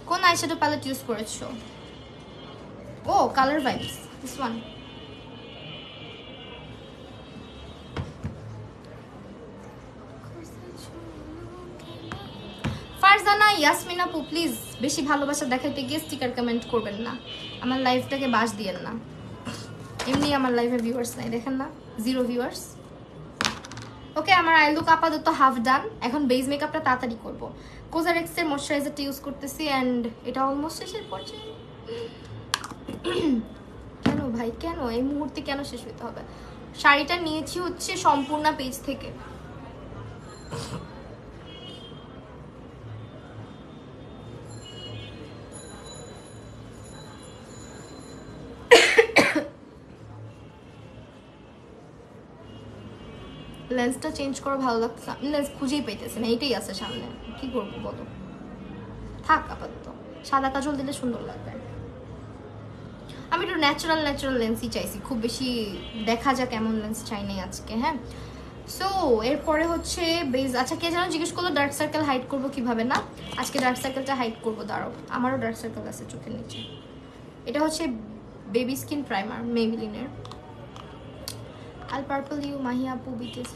কোন আইশ্যাডো প্যালেট ইউজ করেছো? Oh colour vibes, this one. Farzana Yasmin আপু প্লিজ বেশি ভালোবাসা দেখাইতে গিয়ে স্টিকার কমেন্ট করবেন না, আমার লাইফটাকে বাস দিয়েন না। এমনি আমার লাইফে ভিউয়ার্স নাই, দেখেন না, 0 ভিউয়ার্স। ওকে, আমার আই লুক আপাতত হাফ ডান। এখন বেস মেকআপটা তাড়াতাড়ি করবো। কোজারেক্স এর ময়শ্চারাইজারটা ইউজ করতেছি অ্যান্ড এটা অলমোস্ট শেষের পর্যায়ে। কেন ভাই, কেন এই মুহূর্তে কেন শেষ হইতে হবে? শাড়িটা নিয়েছি হচ্ছে সম্পূর্ণ পেজ থেকে। লেন্সটা চেঞ্জ করা ভালো লাগছে, আমি লেন্স খুঁজেই পাইতেছি না, এইটাই আছে সামনে, কি করবো বলো? থাক আপাতত, সাদা কাজল দিলে সুন্দর লাগবে। আমি একটু ন্যাচারাল ন্যাচারাল লেন্সই চাইছি, খুব বেশি দেখা যাক এমন লেন্স চাই নাই আজকে। হ্যাঁ, সো এরপরে হচ্ছে বেজ। আচ্ছা, কে যেন জিজ্ঞেস করলো ডার্ক সার্কেল হাইড করবো কিভাবে। না, আজকে ডার্ক সার্কেলটা হাইড করবো, দাঁড়াও। আমারও ডার্ক সার্কেল আছে চোখের নিচে। এটা হচ্ছে বেবি স্কিন প্রাইমার মেবিলিনের। আল পার্পল ইউ মাহি আপু বিটিএস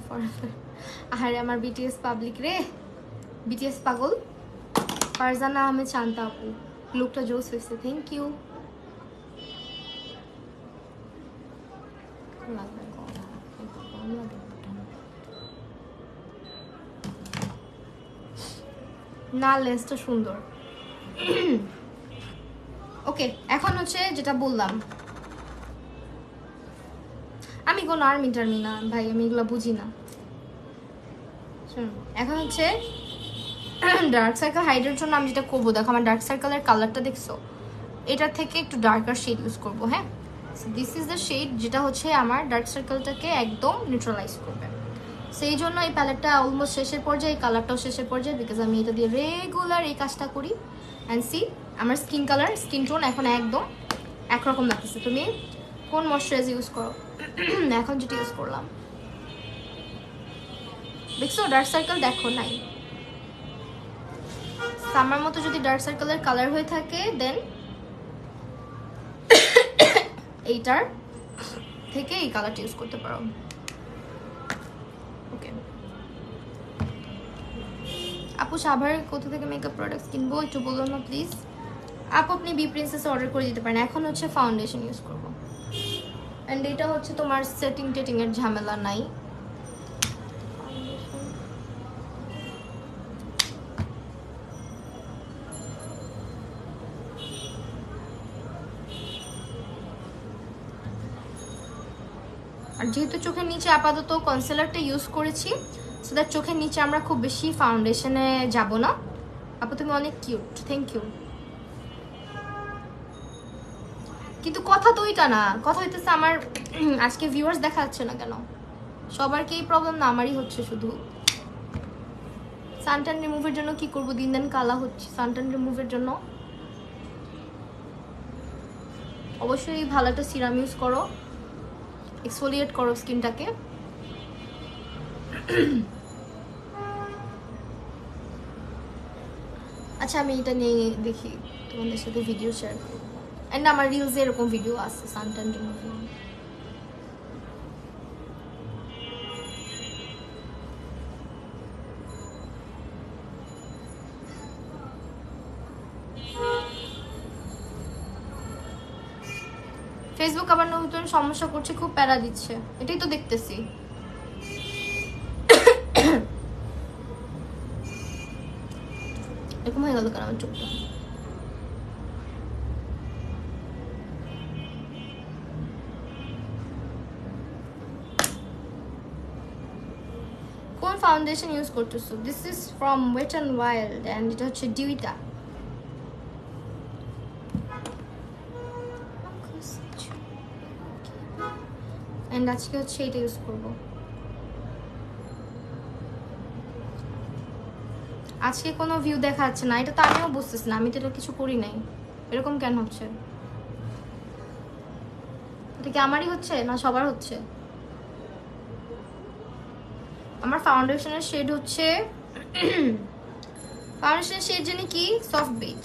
ফরএভার। আরে আমার বিটিএস পাবলিক রে, বিটিএস পাগল। ফারজানা আহমেদ শান্তা আপু, লুকটা জোস হয়েছে, থ্যাংক ইউ। না, লেন্সটা সুন্দর। ওকে, এখন হচ্ছে যেটা বললাম, আমি কোনো আর্মি টার্মি না ভাই, আমি এগুলো বুঝি না। এখন হচ্ছে ডার্ক সার্কেল হাইডের জন্য আমি যেটা করবো, দেখো আমার ডার্ক সার্কেলের কালারটা দেখছো, এটার থেকে একটু ডার্কার শেড ইউজ করবো। হ্যাঁ, দিস ইজ দ্য শেড যেটা হচ্ছে আমার ডার্ক সার্কেলটাকে একদম নিউট্রালাইজ করবে। সেই জন্য এই প্যালেটটা অলমোস্ট শেষের পর্যায়ে, এই কালারটাও শেষের পর্যায়ে, বিকজ আমি এটা দিয়ে রেগুলার এই কাজটা করি। অ্যান্ড সি আমার স্কিন কালার, স্কিন টোন এখন একদম একরকম লাগতেছে। তুমি কোন ময়শ্চারাইজার ইউজ করো? এখন যেটা ইউজ করলাম, দেখছো ডার্ক সার্কেল দেখো নাই। আমার মতো যদি ডার্ক সার্কেলের কালার হয়ে থাকে, দেন এইটার থেকে এই কালারটা ইউজ করতে পারো। ওকে, আপু সাভার কোথা থেকে মেকআপ প্রোডাক্টস কিনবো একটু বলুন না প্লিজ। আপু আপনি বি প্রিন্সেস অর্ডার করে দিতে পারেন। এখন হচ্ছে ফাউন্ডেশন ইউজ করবো, অ্যান্ড এটা হচ্ছে তোমার সেটিং টেটিং এর ঝামেলা নাই। আর যেহেতু চোখের নিচে আপাতত কনসিলারটা ইউজ করেছি, সো দ্যাট চোখের নিচে আমরা খুব বেশি ফাউন্ডেশনে যাব না। আপু তুমি অনেক কিউট, থ্যাংক ইউ। কিন্তু কথা তো ওইটা না, কথা হইতেছে আমার আজকে ভিউয়ার্স দেখা যাচ্ছে না কেন? সবার কি এই প্রবলেম না আমারই হচ্ছে শুধু? সানটান রিমুভের জন্য কি করব? দিন দিন কালা হচ্ছে। সানটান রিমুভের জন্য অবশ্যই ভালো একটা সিরাম ইউজ করো, এক্সফোলিয়েট করো স্কিনটাকে। আচ্ছা আমি এটা নিয়ে দেখি তোমাদের সাথে ভিডিও শেয়ার করবো। এন্ড আমার রিলসে এরকম ভিডিও আছে সানটান রিমুভার। ফেসবুক আবার নতুন সমস্যা করছে, খুব প্যারা দিচ্ছে, এটাই তো দেখতেছি। এরকম হয়ে গেল কেন আমার চোখটা? কোন ফাউন্ডেশন ইউজ করতেছো? This is from Wet and Wild and এটা হচ্ছে ডিউইটা। অ্যান্ড আজকে হচ্ছে এটা ইউজ করবো। আজকে কোনো ভিউ দেখা যাচ্ছে না, এটা তো আমিও বুঝতেছি না, আমি তো এটা কিছু করি নাই। এরকম কেন হচ্ছে? এটা কি আমারই হচ্ছে না সবার হচ্ছে? আমার ফাউন্ডেশনের শেড হচ্ছে ফাউন্ডেশনের শেড জানি কি, সফট বেজ।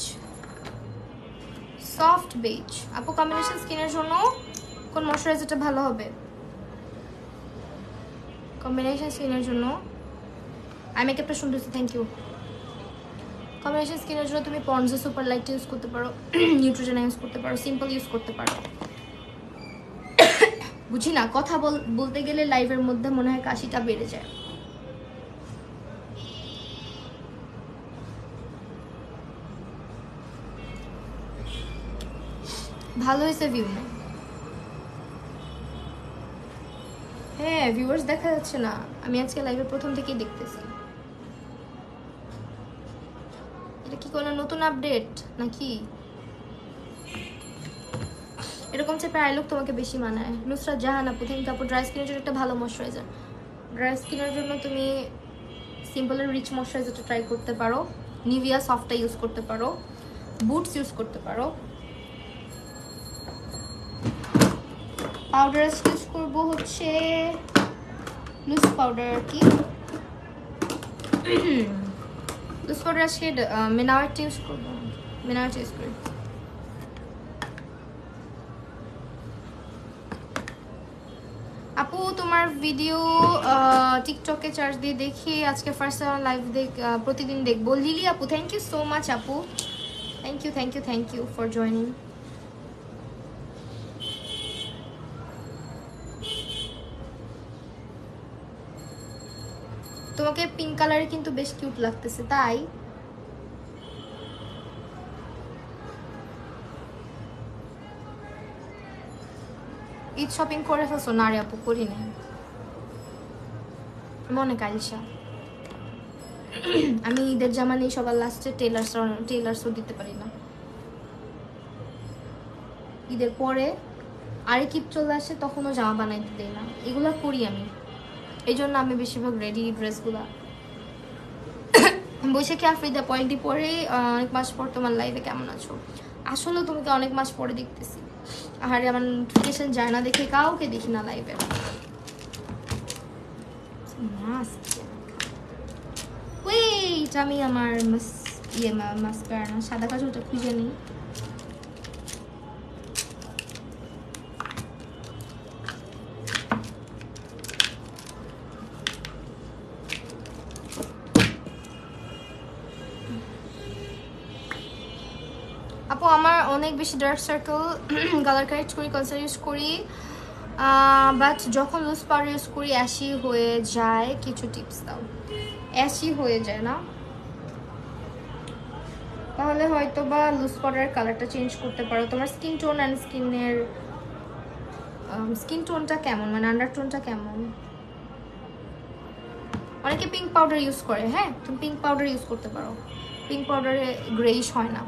Soft beige. আপু কম্বিনেশন স্কিনের জন্য কোন ময়শ্চারাইজারটা ভালো হবে? কম্বিনেশন স্কিনের জন্য আই মেকআপটা শুনতেছি, থ্যাংক ইউ। কম্বিনেশন স্কিনের জন্য তুমি পন্ডস সুপার লাইট ইউজ করতে পারো, নিউট্রিজেনা ইউজ করতে পারো, সিম্পল ইউজ করতে পারো। বুঝি না, কথা বলতে গেলে লাইভের মধ্যে মনে হয় কাশিটা বেড়ে যায়। ভালো হয়েছে ভিউ না? হ্যাঁ ভিউয়ার্স দেখা যাচ্ছে না, আমি আজকে লাইভের প্রথম থেকেই দেখতেছি। এটা কি কোনো নতুন আপডেট নাকি? এরকম টাইপের আই লুক তোমাকে বেশি মানায়। নুসরাত জাহান আপু থ্যাংক ইউ। আপু ড্রাই স্কিনের জন্য একটা ভালো ময়শ্চারাইজার। ড্রাই স্কিনের জন্য তুমি সিম্পলের রিচ ময়শ্চারাইজারটা ট্রাই করতে পারো, নিভিয়া সফটটা ইউজ করতে পারো, বুটস ইউজ করতে পারো। পাউডার ইউজ করবো হচ্ছে লুজ পাউডার আর কি। লুজ পাউডার আজকে মিনারেট ইউজ করবো, মিনারেট ইউজ করি। আপু তোমার ভিডিও টিকটকে চার্জ দিয়ে দেখি, আজকে ফার্স্ট লাইভ প্রতিদিন দেখবো। লিলি আপু থ্যাংক ইউ সো মাচ আপু, thank you thank you thank you for joining. তোমাকে পিঙ্ক কালারে কিন্তু বেশ কিউট লাগতেছে, তাই ঈদ শপিং করে ফেলছো? না রে আপু করি নাই, মনে কালসা। আমি ঈদের জামা নেই, সবার লাস্টে টেলার্সও দিতে পারি না। ঈদের পরে আরেক ঈদ চলে আসে, তখনও জামা বানাইতে দেয় না। এগুলা করি আমি, এই জন্য আমি বেশিরভাগ রেডি ড্রেসগুলা বৈশাখী আফ্রিদা পয়েন্টটি পরে অনেক মাস পর তোমার লাইভে কেমন আছো? আসলে তোমাকে অনেক মাস পরে দেখতেছি। আরে আমার নোটিফিকেশন যায় না দেখে কাউকে দেখি না লাইভে। ওয়েট, আমি আমার মাস্কারা না সাদা কাজলটা খুঁজে নিই। অনেক বেশি ডার্ক সার্কেল কালার কারেক্ট করি, কনসার ইউজ করি, বাট যখন লুজ পাউডার ইউজ করি অ্যাশি হয়ে যায়। কিছু টিপস দাও। অ্যাশি হয়ে যায় না, তাহলে হয়তো বা লুজ পাউডারের কালারটা চেঞ্জ করতে পারো। তোমার স্কিন টোন অ্যান্ড স্কিন টোনটা কেমন, মানে আন্ডারটোনটা কেমন? অনেকে পিঙ্ক পাউডার ইউজ করে, হ্যাঁ তুমি পিঙ্ক পাউডার ইউজ করতে পারো, পিঙ্ক পাউডারে গ্রেইশ হয় না।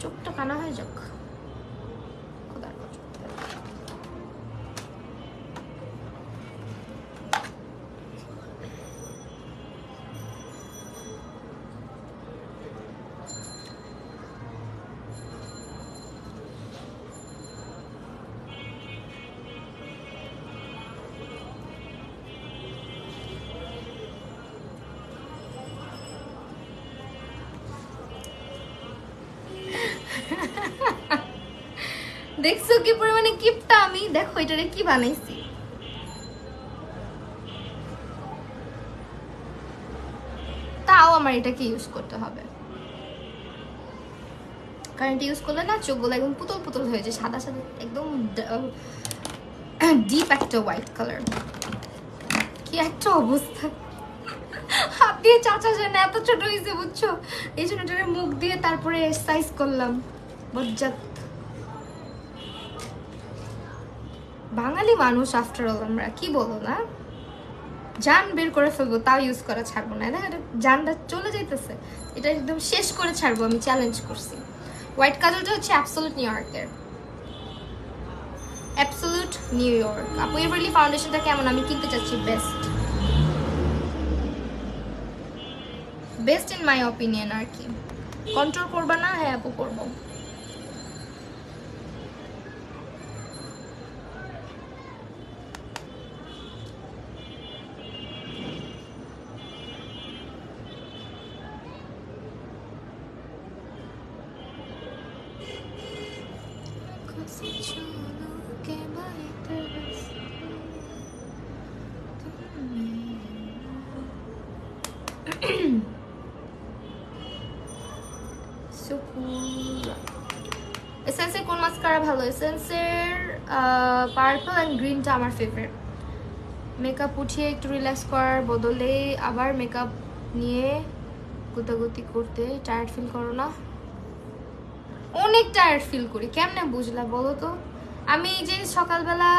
চোখটা কানা হয়ে যাক। দেখছো কি পরিমাণে কিপটা আমি, দেখো এটারে কি বানাইছি। তাও আমার এটাকে ইউজ করতে হবে, কারণ এটা ইউজ করলে না চোখগুলো একদম পুতুল পুতুল হয়ে যায়, সাদা সাদা একদম ডিপ একটা হোয়াইট কালার। কি একটা অবস্থা, হাত দিয়ে চাচা যায় না, এত ছোট হয়েছে বুঝছো, এই জন্য এটারে মুখ দিয়ে তারপরে সাইজ করলাম। বজ্জাত বাঙালি মানুষ আফটার অল, আমরা কি বলো না, জান বের করে ফেলবো তাও ইউজ করা ছাড়বো না। না জানটা চলে যাইতেছে, এটা একদম শেষ করে ছাড়বো, আমি চ্যালেঞ্জ করছি। হোয়াইট কাজলটা হচ্ছে অ্যাবসোলুট নিউ ইয়র্কের, অ্যাবসোলুট নিউ ইয়র্ক। আপু এভারলি ফাউন্ডেশনটা কেমন? আমি কিনতে চাচ্ছি, best best in my opinion আর কি। কন্ট্রোল করবা না? হ্যাঁ আপু করবো। এসেন্সের কোন মাস্কারা ভালো? এসেন্সের পার্পল অ্যান্ড গ্রিনটা আমার ফেভারিট। মেকআপ উঠিয়ে একটু রিল্যাক্স করার বদলে আবার মেকআপ নিয়ে গুতাগুতি করতে টায়ার্ড ফিল করো না? অনেক টায়ার্ড ফিল করি। কেমনে বুঝলা বলো তো? আমি যে সকালবেলা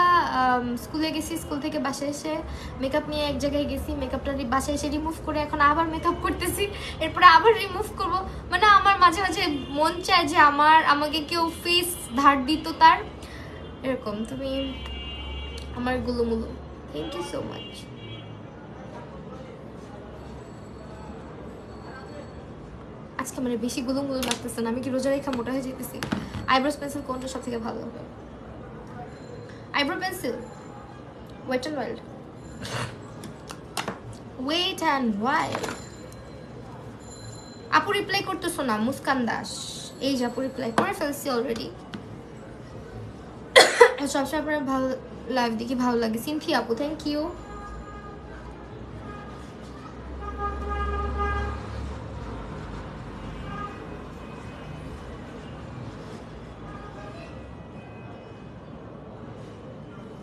স্কুলে গেছি, স্কুল থেকে বাসায় এসে মেকআপ নিয়ে এক জায়গায় গেছি, মেকআপটা বাসায় এসে রিমুভ করে এখন আবার মেকআপ করতেছি, এরপরে আবার রিমুভ করব। মানে আমার মাঝে মাঝে মন চায় যে আমাকে কেউ ফেস ধার দিত তার, এরকম। তুমি আমার গুলুমুলু, থ্যাংক ইউ সো মাচ। আজকে মানে বেশি গুলুমুলু লাগতেছে না, আমি কি রোজা রেখা মোটা হয়ে যেতেছি? আইব্রোস পেন্সিল কোনটা সব থেকে ভালো হবে? Eyebrow pencil Wet and Wild, Wet and Wild. আপু রিপ্লাই করতেছো না? মুস্কান দাস, এই যে আপু রিপ্লাই করে ফেলছি অলরেডি। সবসময় আপনার ভালো লাইভ দেখি, ভালো লাগে। সিনথি আপু থ্যাংক ইউ।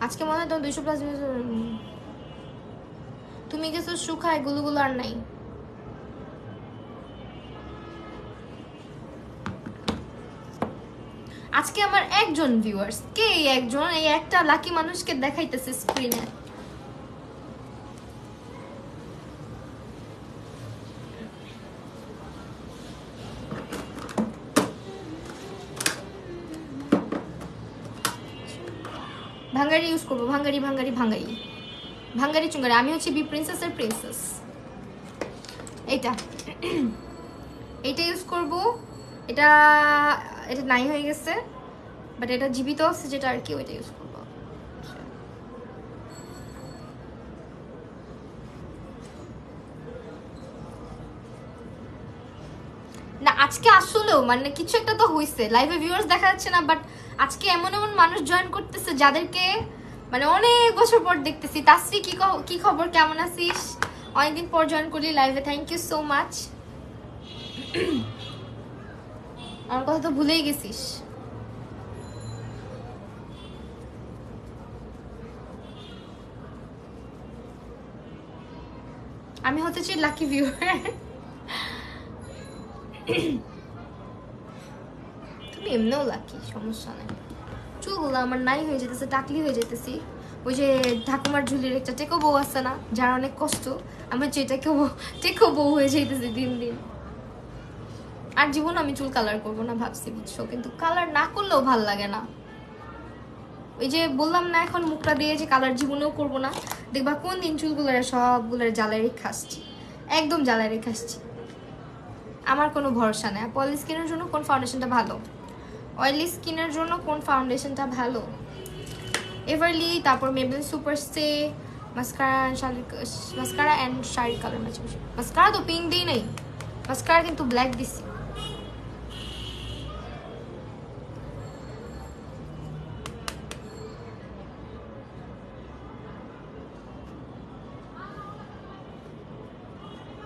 আজকে মনে হয় তোমার 200+ ভিউজ। তুমি গেছো শুকায়, গুলুগুলো আর নাই। আজকে আমার একজন ভিউয়ার্স, কে একজন, এই একটা লাকি মানুষকে দেখাইতেছে স্ক্রিনে। ভাঙ্গারি ইউজ করবো, ভাঙ্গারি ভাঙ্গারি ভাঙ্গারি ভাঙ্গারি চুঙ্গারি। আমি হচ্ছে বি প্রিন্সেসের প্রিন্সেস। এইটা এইটা ইউজ করবো। এটা এটা নাই হয়ে গেছে, বাট এটা জীবিত আছে যেটা আর কি, ওইটা ইউজ করবো। না আজকে আসলেও মানে কিছু একটা তো হয়েছে, লাইভে ভিউয়ার্স দেখা যাচ্ছে না, বাট আজকে এমন এমন মানুষ জয়েন করতেছে যাদেরকে মানে অনেক বছর পর দেখতেছি। তাসরি কি খবর, কেমন আছিস? অনেকদিন পর জয়েন করলি লাইভে, থ্যাংক ইউ সো মাচ। আমার কথা তো ভুলেই গেছিস। আমি হতে চাই লাকি ভিউয়ার। তুমি এমনিও লাকি, সমস্যা নেই। চুলগুলো আমার নাই হয়ে যেতেছে, টাকলি হয়ে যেতেছি। ওই যে ঠাকুমার ঝুলির একটা টেকো বউ আছে না, যার অনেক কষ্ট, আমার টেকো বউ হয়ে যাইতেছে দিন দিন। আর জীবন আমি চুল কালার করবো না ভাবছি, বুঝছো, কিন্তু কালার না করলেও ভাল লাগে না। ওই যে বললাম না, এখন মুখটা দিয়ে যে কালার জীবনেও করবো না, দেখবা কোন দিন চুলগুলোর সবগুলোর জ্বালাই রেখে আসছি, একদম জ্বালাই রেখে আসছি। আমার কোনো ভরসা নেই। অয়েলি স্কিনের জন্য কোন ফাউন্ডেশনটা ভালো? অয়েলি স্কিনের জন্য কোন ফাউন্ডেশনটা ভালো? এভারলি, তারপর Maybelline super stay, mascara and sari colour match. Mascara তো পিঙ্ক দিই নেই, মাস্কারা কিন্তু ব্ল্যাক দিছি।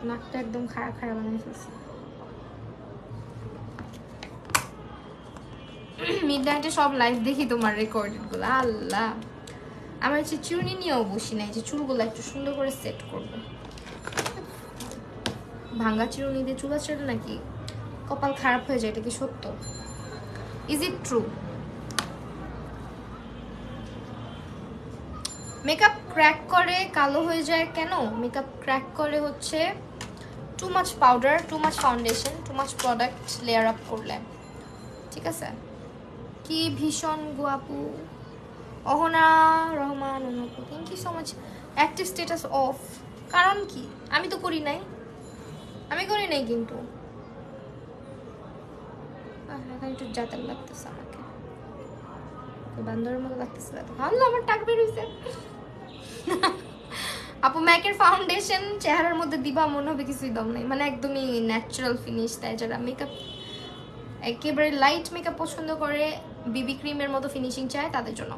নাকটা একদম খারাপ খারাপ বানিয়ে ফেলছে। মিডনাইটে সব লাইভ দেখি তোমার রেকর্ডেড গুলো। আল্লাহ, আমার হচ্ছে চুনি নিয়েও বসি নাই, যে চুলগুলো একটু সুন্দর করে সেট করবো। ভাঙ্গা চিরুনি দিয়ে চুল আঁচড়ে নাকি কপাল খারাপ হয়ে যায়, এটা কি সত্য? Is it true? Makeup crack করে কালো হয়ে যায় কেন? মেকআপ ক্র্যাক করে হচ্ছে too much powder, too much foundation, too much product layer up করলে, ঠিক আছে? কি ভীষণ গুয়াপু Ahana Rahman, thank you so much. Active status off, কারণ কি? আমি তো করি নাই, আমি করি নাই কিন্তু। এখন একটু জাতাল লাগতেছে আমাকে, বান্দরের মতো লাগতেছে। আল্লাহ, আমার টাক বেরোইছে। আপু ম্যাকের ফাউন্ডেশন চেহারার মধ্যে দিবা মনে হবে কিছুই দম নেই, মানে একদমই ন্যাচারাল ফিনিশ দেয়। যারা মেকআপ একেবারে লাইট মেকআপ পছন্দ করে, বিবি ক্রিমের মতো ফিনিশিং চায়, তাদের জন্য।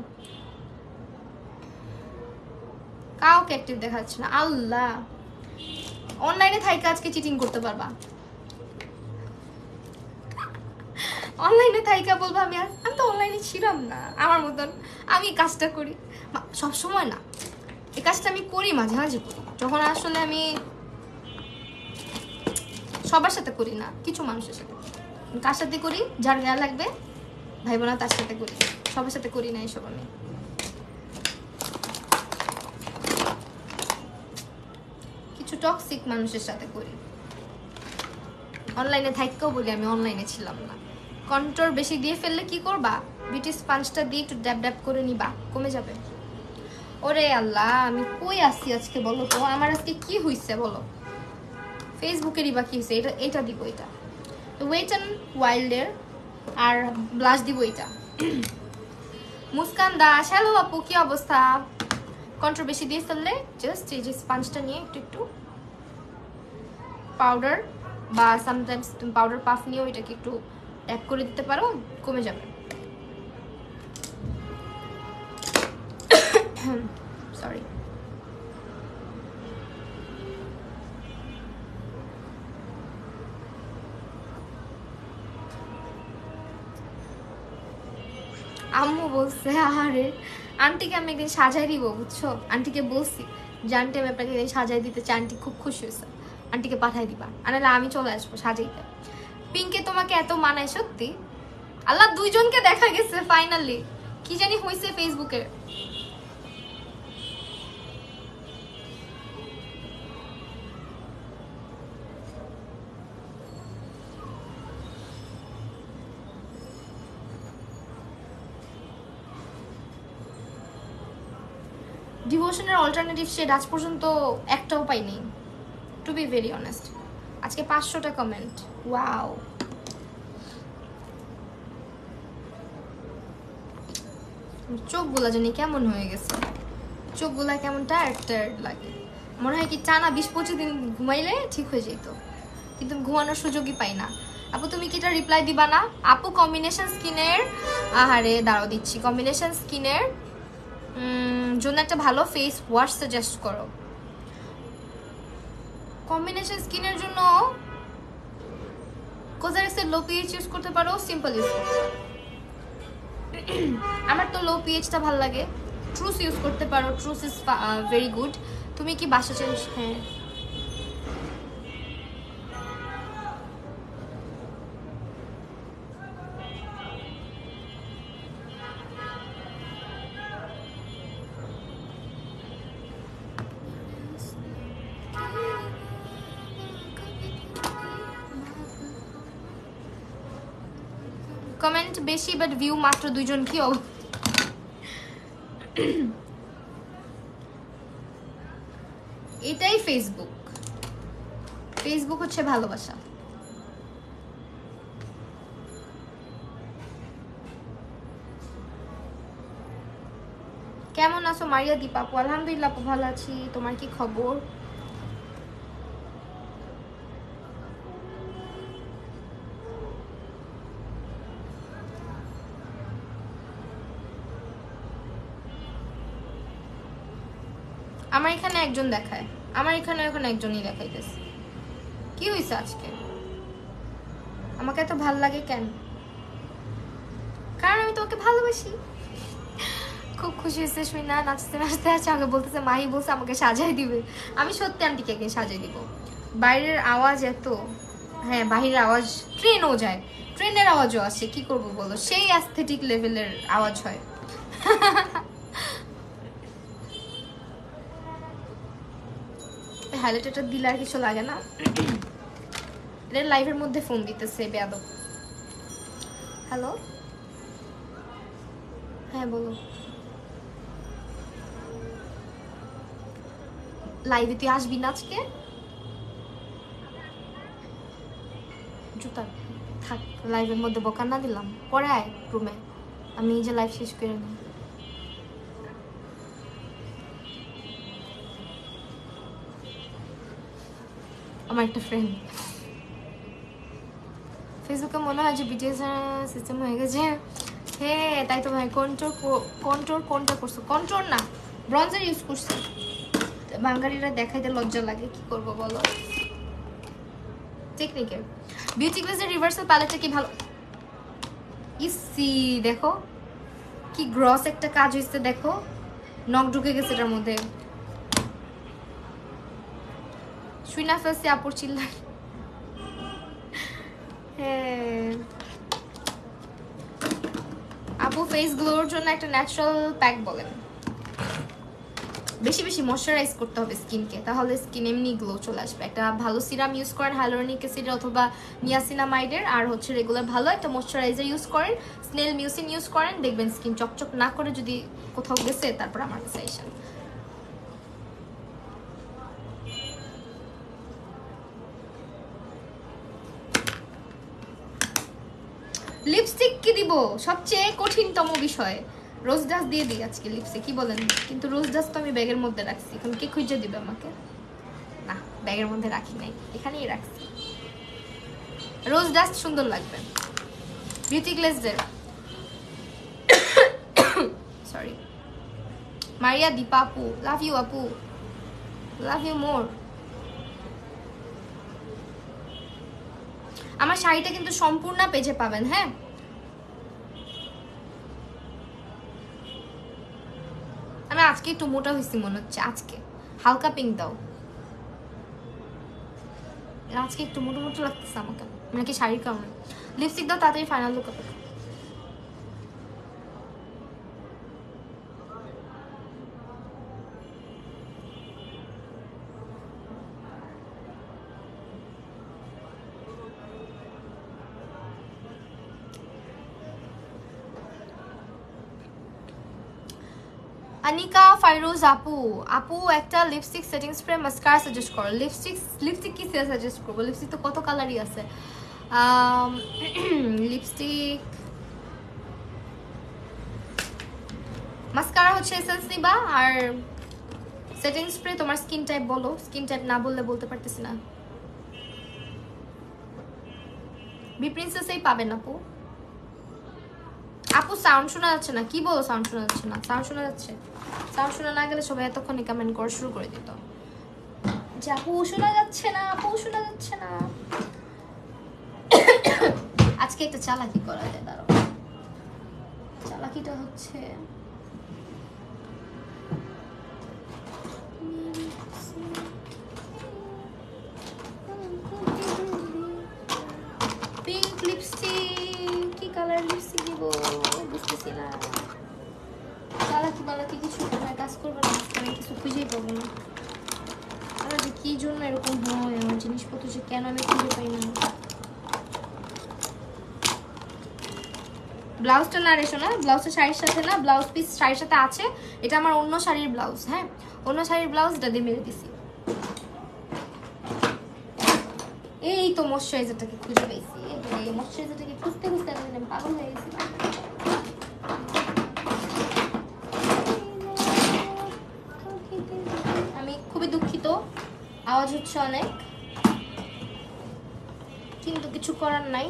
কাউকে অ্যাক্টিভ দেখাচ্ছে না। আল্লাহ, অনলাইনে থাইকা আজকে চিটিং করতে পারবা। অনলাইনে থাইকা বলবা আমি তো অনলাইনে ছিলাম না, আমার মতন আমি কাজটা করি সব সময় না। এই কাজটা আমি করি মাঝে মাঝে করি, যখন আসলে আমি সবার সাথে করি না, কিছু মানুষের সাথে। কার সাথে করি? যার গায়ে লাগবে ভাই বোনা, তার সাথে করি, সবার সাথে করি না এসব। আমি কিছু টক্সিক মানুষের সাথে করি। অনলাইনে থাকতেও বলি আমি অনলাইনে ছিলাম না। কন্ট্রোল বেশি দিয়ে ফেললে কি করবা? বিউটি স্পঞ্জটা দিয়ে একটু ড্যাব ড্যাব করে নিবা, কমে যাবে। ওরে আল্লাহ, আমি কই আসছি আজকে বলো তো? আমার আজকে কি হইছে বলো? ফেসবুকেরই বা কি হয়েছে? এটা দিব, এটা ওয়েট অ্যান্ড ওয়াইল্ডের, আর ব্লাশ দিব এটা। মুস্কান দাস, হ্যালো আপু, কি অবস্থা? কন্ট্রোল বেশি দিয়ে ফেললে জাস্ট এই যে স্পঞ্জটা নিয়ে একটু একটু পাউডার, বা সামটাইমস তুমি পাউডার পাফ নিয়েও এটাকে একটু ট্যাপ করে দিতে পারো, কমে যাবে। সরি। আম্মু বলছে, আরে আন্টিকে আমি একদিন সাজাই দিব, বুঝছো? আন্টিকে বলছি যে আন্টি আমি আপনাকে একদিন সাজাই দিতে চাই, আন্টি খুব খুশি হয়েছে, আন্টিকে পাঠাই দিবা, আর নাহলে আমি চলে আসবো সাজাইতে। পিঙ্কে তোমাকে এত মানায় সত্যি? আল্লাহ, দুইজনকে দেখা গেছে ফাইনালি। কি জানি হয়েছে ফেসবুকে। ডিভোশনের অল্টারনেটিভ শেড আজ পর্যন্ত একটাও পাইনি, টু বি ভেরি অনেস্ট। আজকে 500টা কমেন্ট, ওয়াও। চোখগুলা জানি কেমন হয়ে গেছে, চোখগুলা কেমন টায়ার্ড টায়ার্ড লাগে। মনে হয় কি টানা 20-25 দিন ঘুমাইলে ঠিক হয়ে যেত, কিন্তু ঘুমানোর সুযোগই পাই না। আপু তুমি কি এটা রিপ্লাই দিবা না? আপু কম্বিনেশন স্কিনের, আহারে দাঁড়াও দিচ্ছি, কম্বিনেশন স্কিনের জন্য একটা ভালো ফেস ওয়াশ সাজেস্ট করো। কম্বিনেশন স্কিনের জন্য কোজারেক্সের লো পিএইচ ইউজ করতে পারো, সিম্পল ইউজ করতে পারো। আমার তো লো পিএইচটা ভালো লাগে। ট্রুস ইউজ করতে পারো, ট্রুস ইজ ভেরি গুড। তুমি কি বাসা চেঞ্জ? হ্যাঁ, কমেন্ট বেশি বাট ভিউ মাত্র 2 জন, কি এটাই ফেসবুক। ফেসবুক হচ্ছে ভালোবাসা। কেমন আছো মারিয়া দীপা আপু? আলহামদুলিল্লাহ আপু, ভালো আছি। তোমার কি খবর? আমার এখানে একজন দেখায়, আমার এখানে এখন একজনই দেখাইতেছে। কি হয়েছে আজকে? আমাকে এত ভাল লাগে কেন? কারণ আমি তোমাকে ভালোবাসি। খুব খুশি হয়েছে শুই না, নাচতে নাচতে আছে, আমাকে বলতেছে মাহি বলছে আমাকে সাজাই দিবে। আমি সত্যি আন্টিকে একদিন সাজাই দিব। বাইরের আওয়াজ এত, হ্যাঁ বাহিরের আওয়াজ, ট্রেনও যায়, ট্রেনের আওয়াজও আসে, কি করব বলো, সেই অ্যাস্থেটিক লেভেলের আওয়াজ হয়। হাইলাইটারটা দিলে আর কিছু লাগে না। এটা লাইভের মধ্যে ফোন দিতেছে বেয়াদব। হ্যালো, হ্যাঁ বলো। লাইভে তুই আসবি না আজকে? জুতা থাক, লাইভের মধ্যে বকা না দিলাম, পরে আয় রুমে, আমি এই যে লাইভ শেষ করে নিই। আমার একটা ফ্রেন্ড ফেসবুকে মনে হয় যে বিটিএস সিস্টেম হয়ে গেছে। হ্যাঁ তাই তো ভাই। কন্ট্রোল কোনটা করছো? কন্ট্রোল না, ব্রঞ্জার ইউজ করছি। বাঙালিরা দেখাইতে লজ্জা লাগে, কি করব বলো। টেকনিকের বিউটি গ্লেজের রিভার্সাল প্যালেটটা কি ভালো। ইসি দেখো কি গ্রস একটা কাজ হয়েছে, দেখো নখ ঢুকে গেছে এটার মধ্যে। শুইনা ফেলছি আপুর চিল্লাই। হ্যাঁ আপু, ফেস গ্লোর জন্য একটা ন্যাচারাল প্যাক বলেন। বেশি বেশি ময়শ্চারাইজ করতে হবে স্কিনকে, তাহলে স্কিন এমনি গ্লো চলে আসবে। একটা ভালো সিরাম ইউজ করেন, হাইলোরনিক অ্যাসিড অথবা নিয়াসিনামাইডের, আর হচ্ছে রেগুলার ভালো একটা ময়শ্চারাইজার ইউজ করেন, স্নেল মিউসিন ইউজ করেন, দেখবেন স্কিন চকচক না করে। যদি কোথাও গেছে তারপর আমার কাছে আসেন। লিপস্টিক কি দিব? সবচেয়ে কঠিনতম বিষয়। রোজ ডাস্ট দিয়ে দিই আজকে লিপস্টিক, কি বলেন? কিন্তু রোজ ডাস্ট তো আমি ব্যাগের মধ্যে রাখছি, এখন কে খুঁজে দিবে আমাকে? না, ব্যাগের মধ্যে রাখি নাই, এখানেই রাখছি। রোজ ডাস্ট সুন্দর লাগবে। বিউটি গ্লেজের সরি মারিয়া দীপা আপু, লাভ ইউ আপু, লাভ ইউ মোর। আমার শাড়িটা কিন্তু সম্পূর্ণ পেজে পাবেন। হ্যাঁ আমি আজকে একটু মোটা হয়েছি মনে হচ্ছে, আজকে হালকা পিঙ্ক দাও। আজকে একটু মোটো মোটো লাগতেছে আমাকে, নাকি শাড়ির কারণে। লিপস্টিক দাও তাড়াতাড়ি, ফাইনাল লুক হবে। আনিকা ফাইরোজ আপু, আপু একটা lipstick setting spray mascara suggest করো। লিপস্টিক কি সাজেস্ট করবো? লিপস্টিক তো কত কালারই আছে। লিপস্টিক মাস্কারা হচ্ছে এসেন্স নিবা, আর সেটিং স্প্রে তোমার স্কিন টাইপ বলো। স্কিন টাইপ না বললে বলতে পারতেছি না। বি প্রিন্সেসেই পাবেন আপু। আপু সাউন্ড শোনা যাচ্ছে না, কি বলো? সাউন্ড শোনা যাচ্ছে না? সাউন্ড শোনা যাচ্ছে? সাউন্ড শোনা না গেলে সবাই এতক্ষণে কমেন্ট করা শুরু করে দিত। যা শোনা যাচ্ছে না, শোনা যাচ্ছে না। আজকে একটা চালাকি করা যায়, দাঁড়াও। চালাকিটা হচ্ছে পিঙ্ক লিপস্টিক। কি কালার লিপস্টিক দিব বুঝতেছি না। চালাকি বালাকি কিছু কাজ করবে না, আমি কিছু খুঁজেই পাবো না। আমার যে কি জন্য এরকম হয়, আমার জিনিসপত্র যে কেন আমি খুঁজে পাই না। ব্লাউজটা না রেশো না, ব্লাউজটা শাড়ির সাথে না, ব্লাউজ পিস শাড়ির সাথে আছে। এটা আমার অন্য শাড়ির ব্লাউজ। হ্যাঁ, অন্য শাড়ির ব্লাউজ, এটা দিয়ে মেরে দিছি। এই তো ময়শ্চারাইজারটাকে খুঁজে পেয়েছি। এই ময়শ্চারাইজারটাকে খুঁজতে খুঁজতে আমি পাগল হয়ে গেছি। আমি খুবই দুঃখিত, আওয়াজ হচ্ছে অনেক, কিন্তু কিছু করার নাই।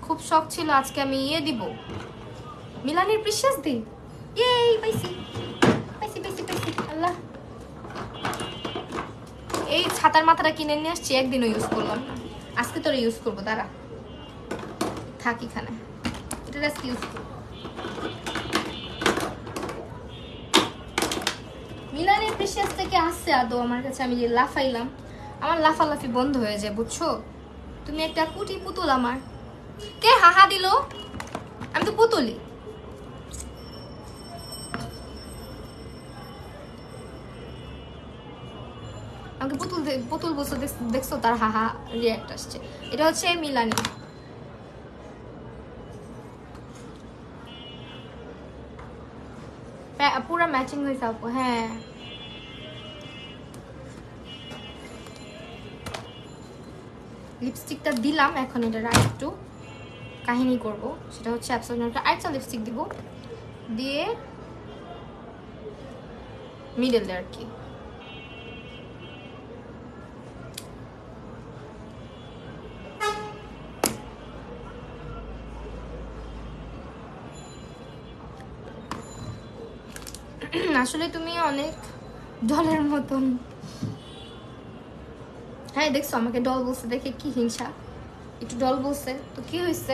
খুব শখ ছিল আজকে আমি দিব, মিলানের প্রিশিয়াস দিই। এই পাইছি পাইছি পাইছি পাইছি। আল্লাহ, এই ছাতার মাথাটা কিনে নিয়ে আসছি, একদিনও ইউজ করলাম না। আজকে তোরা ইউজ করবো, দাঁড়া থাক এখানে। এটা আজকে ইউজ করবো। মিলানের প্রিশিয়াস থেকে আসছে আদৌ আমার কাছে। আমি যে লাফাইলাম, আমার লাফালাফি বন্ধ হয়ে যায়, বুঝছো? তুমি একটা কুটি পুতুল আমার। কে হাহা দিল? আমি তো পুতুলি। আমাকে পুতুল পুতুল বলছো, দেখছো? তার হাহা রিয়াক্ট আসছে। এটা হচ্ছে মিলানি। পুরা ম্যাচিং হয়েছে আপু। হ্যাঁ, লিপস্টিকটা দিলাম, এখন এটা একটু কাহিনী করব। সেটা হচ্ছে অ্যাবসলিউটলি আরেকটা লিপস্টিক দিব, দিয়ে মিডলে আর কি। আসলে তুমি অনেক ডলের মতন। হ্যাঁ দেখছো, আমাকে ডল বলছে দেখে কি হিংসা। একটু ডল বলছে তো কি হয়েছে?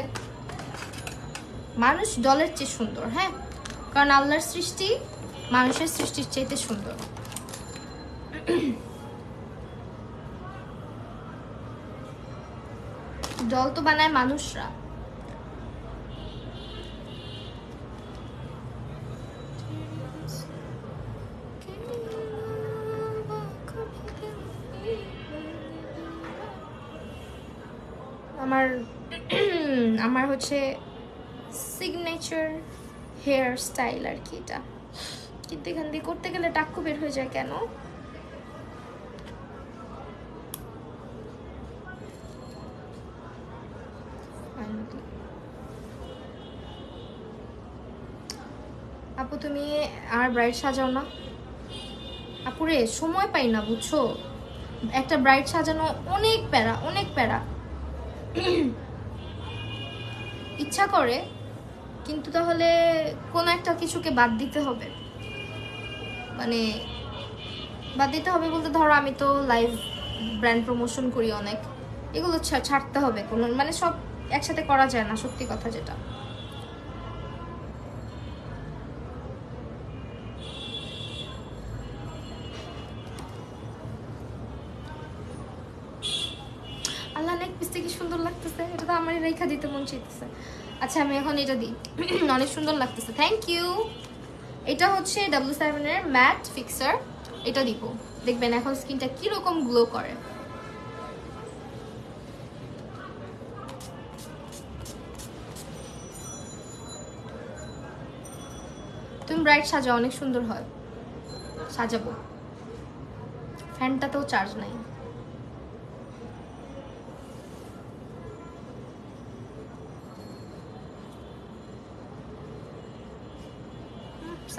মানুষ ডলের চেয়ে সুন্দর। হ্যাঁ, কারণ আল্লাহর সৃষ্টি মানুষের সৃষ্টির চাইতে সুন্দর। ডল তো বানায় মানুষরা। আমার হচ্ছে সিগনেচার হেয়ার স্টাইল আর কি এটা। কিন্তু এখান দিয়ে করতে গেলে টাক্কু বের হয়ে যায় কেন? আপু তুমি আর ব্রাইড সাজাও না? আপুরে সময় পাই না, বুঝছো? একটা ব্রাইড সাজানো অনেক প্যারা, অনেক প্যারা। ইচ্ছা করে, কিন্তু তাহলে কোন একটা কিছুকে বাদ দিতে হবে। মানে বাদ দিতে হবে বলতে, ধরো আমি তো লাইভ ব্র্যান্ড প্রমোশন করি অনেক, এগুলো ছাড়তে হবে। কোনো মানে সব একসাথে করা যায় না, সত্যি কথা যেটা। আল্লাহ, নেক পিসটা কি সুন্দর লাগতেছে। এটা তো আমারই রেখা দিতে মন চাইতেছে। আচ্ছা আমি এখন এটা দিই। অনেক সুন্দর লাগতেছে, থ্যাংক ইউ। এটা হচ্ছে W7 এর ম্যাট ফিক্সার। এটা দিব, দেখবেন এখন স্কিনটা কিরকম গ্লো করে। তুমি ব্রাইট সাজাও, অনেক সুন্দর হয়। সাজাবো। ফ্যানটাতেও চার্জ নাই।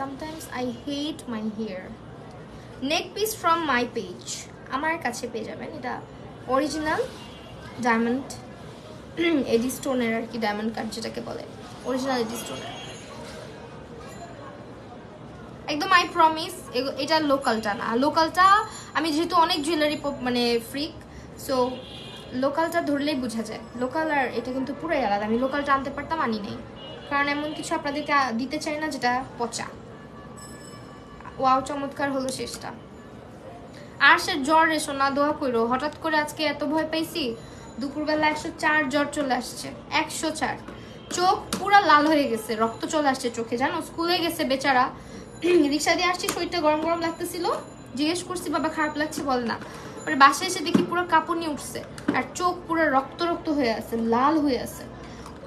Sometimes I hate my hair. Neck piece from my page. আমার কাছে পেয়ে যাবেন। এটা অরিজিনাল ডায়মন্ড এডি স্টোনের আর কি, ডায়মন্ড কাট যেটাকে বলে, অরিজিনাল এডি স্টোনের। একদম আই প্রমিস এটা লোকালটা না। লোকালটা আমি যেহেতু অনেক জুয়েলারি মানে ফ্রিক, সো লোকালটা ধরলেই বোঝা যায়। লোকাল আর এটা কিন্তু পুরাই আলাদা। আমি লোকালটা আনতে পারতাম, আনি নেই, কারণ এমন কিছু আপনাদেরকে দিতে চাই না যেটা পচা। ওয়াও চমৎকার হলো শেষটা। আর সে জ্বর এসো না, দোয়া করো। হঠাৎ করে আজকে এত ভয় পাইছি, দুপুরবেলা 104 জ্বর চলে আসছে, 104। চোখ পুরা লাল হয়ে গেছে, রক্ত চলে আসছে চোখে, জানো। স্কুলে গেছে বেচারা, রিক্সা দিয়ে আসছি, শরীরটা গরম গরম লাগতেছিল, জিজ্ঞেস করছি বাবা খারাপ লাগছে, বলে না। পরে বাসায় এসে দেখি পুরো কাঁপুনি উঠছে, আর চোখ পুরো রক্ত রক্ত হয়ে আছে, লাল হয়ে আছে।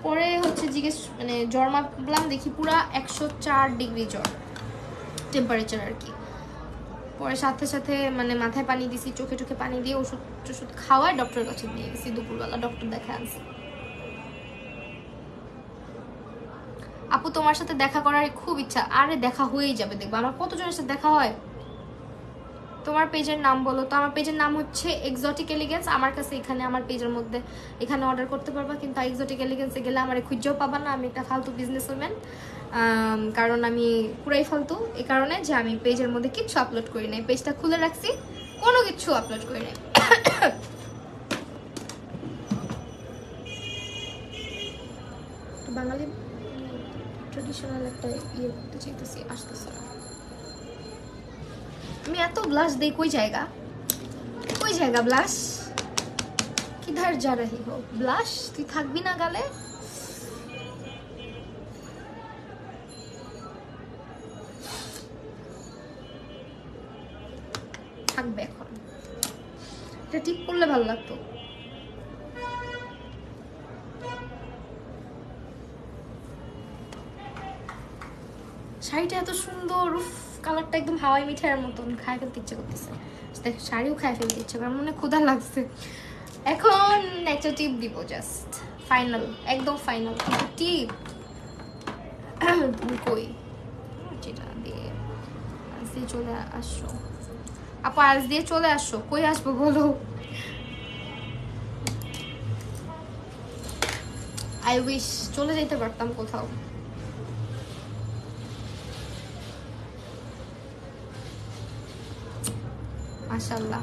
পরে হচ্ছে জিজ্ঞেস মানে জ্বর মাপলাম, দেখি পুরা 104 ডিগ্রি জ্বর টেম্পারেচার আর কি। পরে সাথে সাথে মানে মাথায় পানি দিছি, চোখে চোখে পানি দিয়ে ওষুধ টষুধ খাওয়ায় ডক্টরের কাছে নিয়ে গেছি। দুপুরবেলা ডক্টর দেখা আনছি। আপু তোমার সাথে দেখা করার খুব ইচ্ছা। আরে দেখা হয়েই যাবে, দেখবো আমার কতজনের সাথে দেখা হয়। তোমার পেজের নাম বলো তো। আমার পেজের নাম হচ্ছে এক্সোটিক এলিগেন্স। আমার কাছে এখানে আমার পেজের মধ্যে এখানে অর্ডার করতে পারবা, কিন্তু এক্সোটিক এলিগেন্সে গেলে আমার খুঁজেও পাবা না। আমি একটা ফালতু বিজনেস ওম্যান, কারণ আমি পুরাই ফালতু এই কারণে যে আমি পেজের মধ্যে কিচ্ছু আপলোড করি নাই। পেজটা খুলে রাখছি, কোনো কিছু আপলোড করি নাই। বাঙালি ট্রেডিশনাল একটা ইয়ে করতে চাইতেছি, আসতেছে না। আমি এত ব্লাশ দেই, কই জায়গা ব্লাশ কিধার যা রহি হো। ব্লাশ তুই থাকবি না গালে। থাকবে এখন, এটা টিপ করলে ভালো লাগতো। শাড়িটা এত সুন্দর, উফ, কালারটা একদম হাওয়াই মিঠাইয়ের মতন। খায় ফেলতে ইচ্ছে করতেছে, শাড়িও খায় ফেলতে ইচ্ছে করে, মনে ক্ষুধা লাগছে। এখন একটা টিপ দিব, জাস্ট ফাইনাল, একদম ফাইনাল টিপ। তুমি কই যেটা দিয়ে আজ দিয়ে চলে আসো আপু, আজ দিয়ে চলে আসো। কই আসবো বলো? আই উইশ চলে যেতে পারতাম কোথাও। মাশাআল্লাহ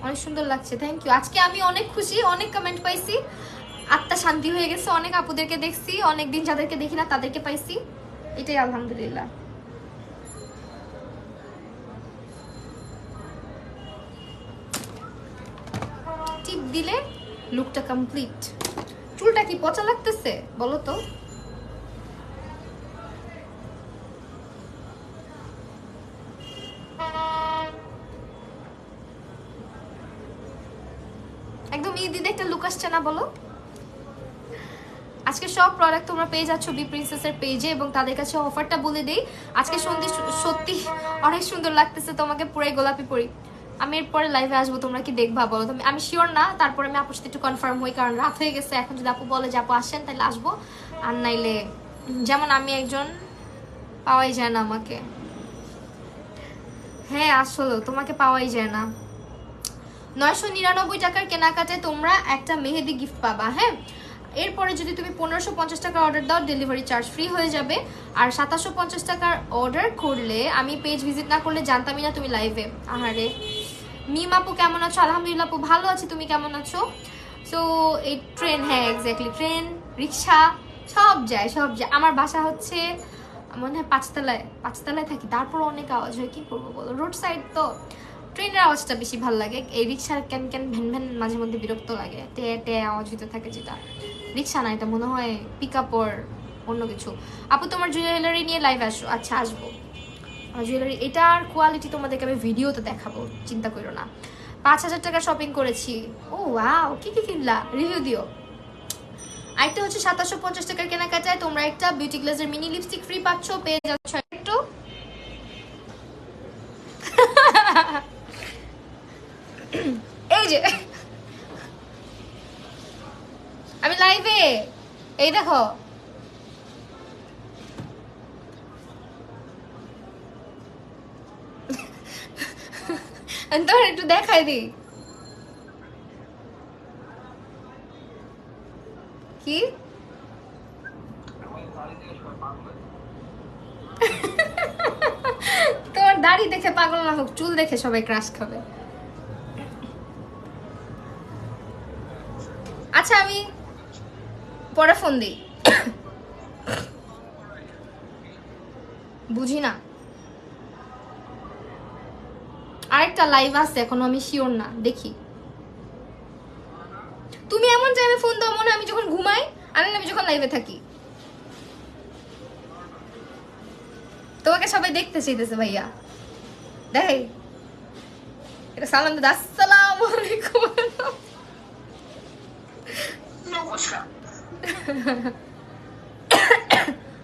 অনেক সুন্দর লাগছে, থ্যাংক ইউ। আজকে আমি অনেক খুশি, অনেক কমেন্ট পাইছি, আত্মা শান্তি হয়ে গেছে। অনেক আপুদেরকে দেখছি, অনেকদিন যাদেরকে দেখি না তাদেরকে পাইছি, এটাই আলহামদুলিল্লাহ। টিপ দিলে লুকটা কমপ্লিট। চুলটা কি পচা লাগতেছে বলো তো? একদম ঈদ একটা লুক আসছে না বলো? আজকে সব প্রোডাক্ট তোমরা পেয়ে যাচ্ছ বি প্রিন্সেসের পেজে, এবং তাদের কাছে অফারটা বলে দেই। আজকে সত্যি অনেক সুন্দর লাগতেছে তোমাকে, পুরাই গোলাপি পরি। আমি এরপরে লাইভে আসবো, তোমরা কি দেখবা বলো? আমি শিওর না, তারপরে আমি আপুর সাথে একটু কনফার্ম হই, কারণ রাত হয়ে গেছে। এখন যদি আপু বলে যে আপু আসেন তাহলে আসবো, আর নাইলে যেমন আমি একজন পাওয়াই যায় না আমাকে। হ্যাঁ আসলে তোমাকে পাওয়াই যায় না। 999 টাকার কেনাকাটায় তোমরা একটা মেহেদি গিফট পাবা। হ্যাঁ, এরপরে যদি তুমি 1550 টাকার অর্ডার দাও, ডেলিভারি চার্জ ফ্রি হয়ে যাবে। আর 2750 টাকার অর্ডার করলে, আমি পেজ ভিজিট না করলে জানতামই না তুমি লাইভে। আহারে মিম আপু কেমন আছো? আলহামদুলিল্লাহ আপু ভালো আছি, তুমি কেমন আছো? সো এই ট্রেন, হ্যাঁ এক্স্যাক্টলি, ট্রেন রিক্সা সব যায়। আমার বাসা হচ্ছে মনে হয় পাঁচতলায় থাকি, তারপর অনেক আওয়াজ হয়, কি করবো বলো, রোড সাইড তো। ট্রেনের আওয়াজটা বেশি ভালো লাগে, এই রিক্সার ক্যান ক্যান ভ্যান ভ্যান মাঝে মধ্যে বিরক্ত লাগে, টে টে আওয়াজ হতে থাকে, যেটা রিক্সা না, এটা মনে হয় পিক আপ ওর অন্য কিছু। আপু তোমার জুয়েলারি নিয়ে লাইভ আসো। আচ্ছা আসবো। আমার জুয়েলারি এটার কোয়ালিটি তোমাদেরকে আমি ভিডিওতে দেখাবো, চিন্তা করো না। 5000 টাকা শপিং করেছি। ও ওয়াও, কি কিনলা, রিভিউ দিও। আরেকটা হচ্ছে 2750 টাকার কেনাকাটায় তোমরা একটা বিউটি গ্লেজের মিনি লিপস্টিক ফ্রি পাচ্ছ, পেয়ে যাচ্ছ একটু। এই যে আমি লাইভে, এই দেখো তোর একটু দেখাই দিই। কি তোমার দাড়ি দেখে পাগল না হোক, চুল দেখে সবাই ক্রাশ খাবে। আচ্ছা আমি পরে ফোন দিই। বুঝি না, আরেকটা লাইভ আছে এখনো, আমি শিওর না, দেখি। তুমি এমন টাইমে ফোন দাও মনে আমি যখন ঘুমাই, আর আমি যখন লাইভে থাকি। তোমাকে সবাই দেখতে চাইতেছে ভাইয়া, দেখ এটা সালাম দাদা। আসসালামু আলাইকুম।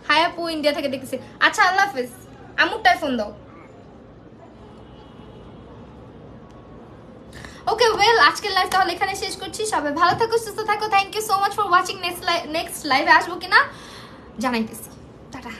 হাই আপু, ইন্ডিয়া থেকে দেখতেছি। আচ্ছা আল্লাহ হাফেজ, আমুরটাই ফোন দাও। ওকে ওয়েল, আজকের লাইভ তাহলে এখানে শেষ করছি। সবাই ভালো থাকো, সুস্থ থাকো। Thank you so much for watching. Next লাইভে আসবো কিনা জানাইতেছি। টাটা।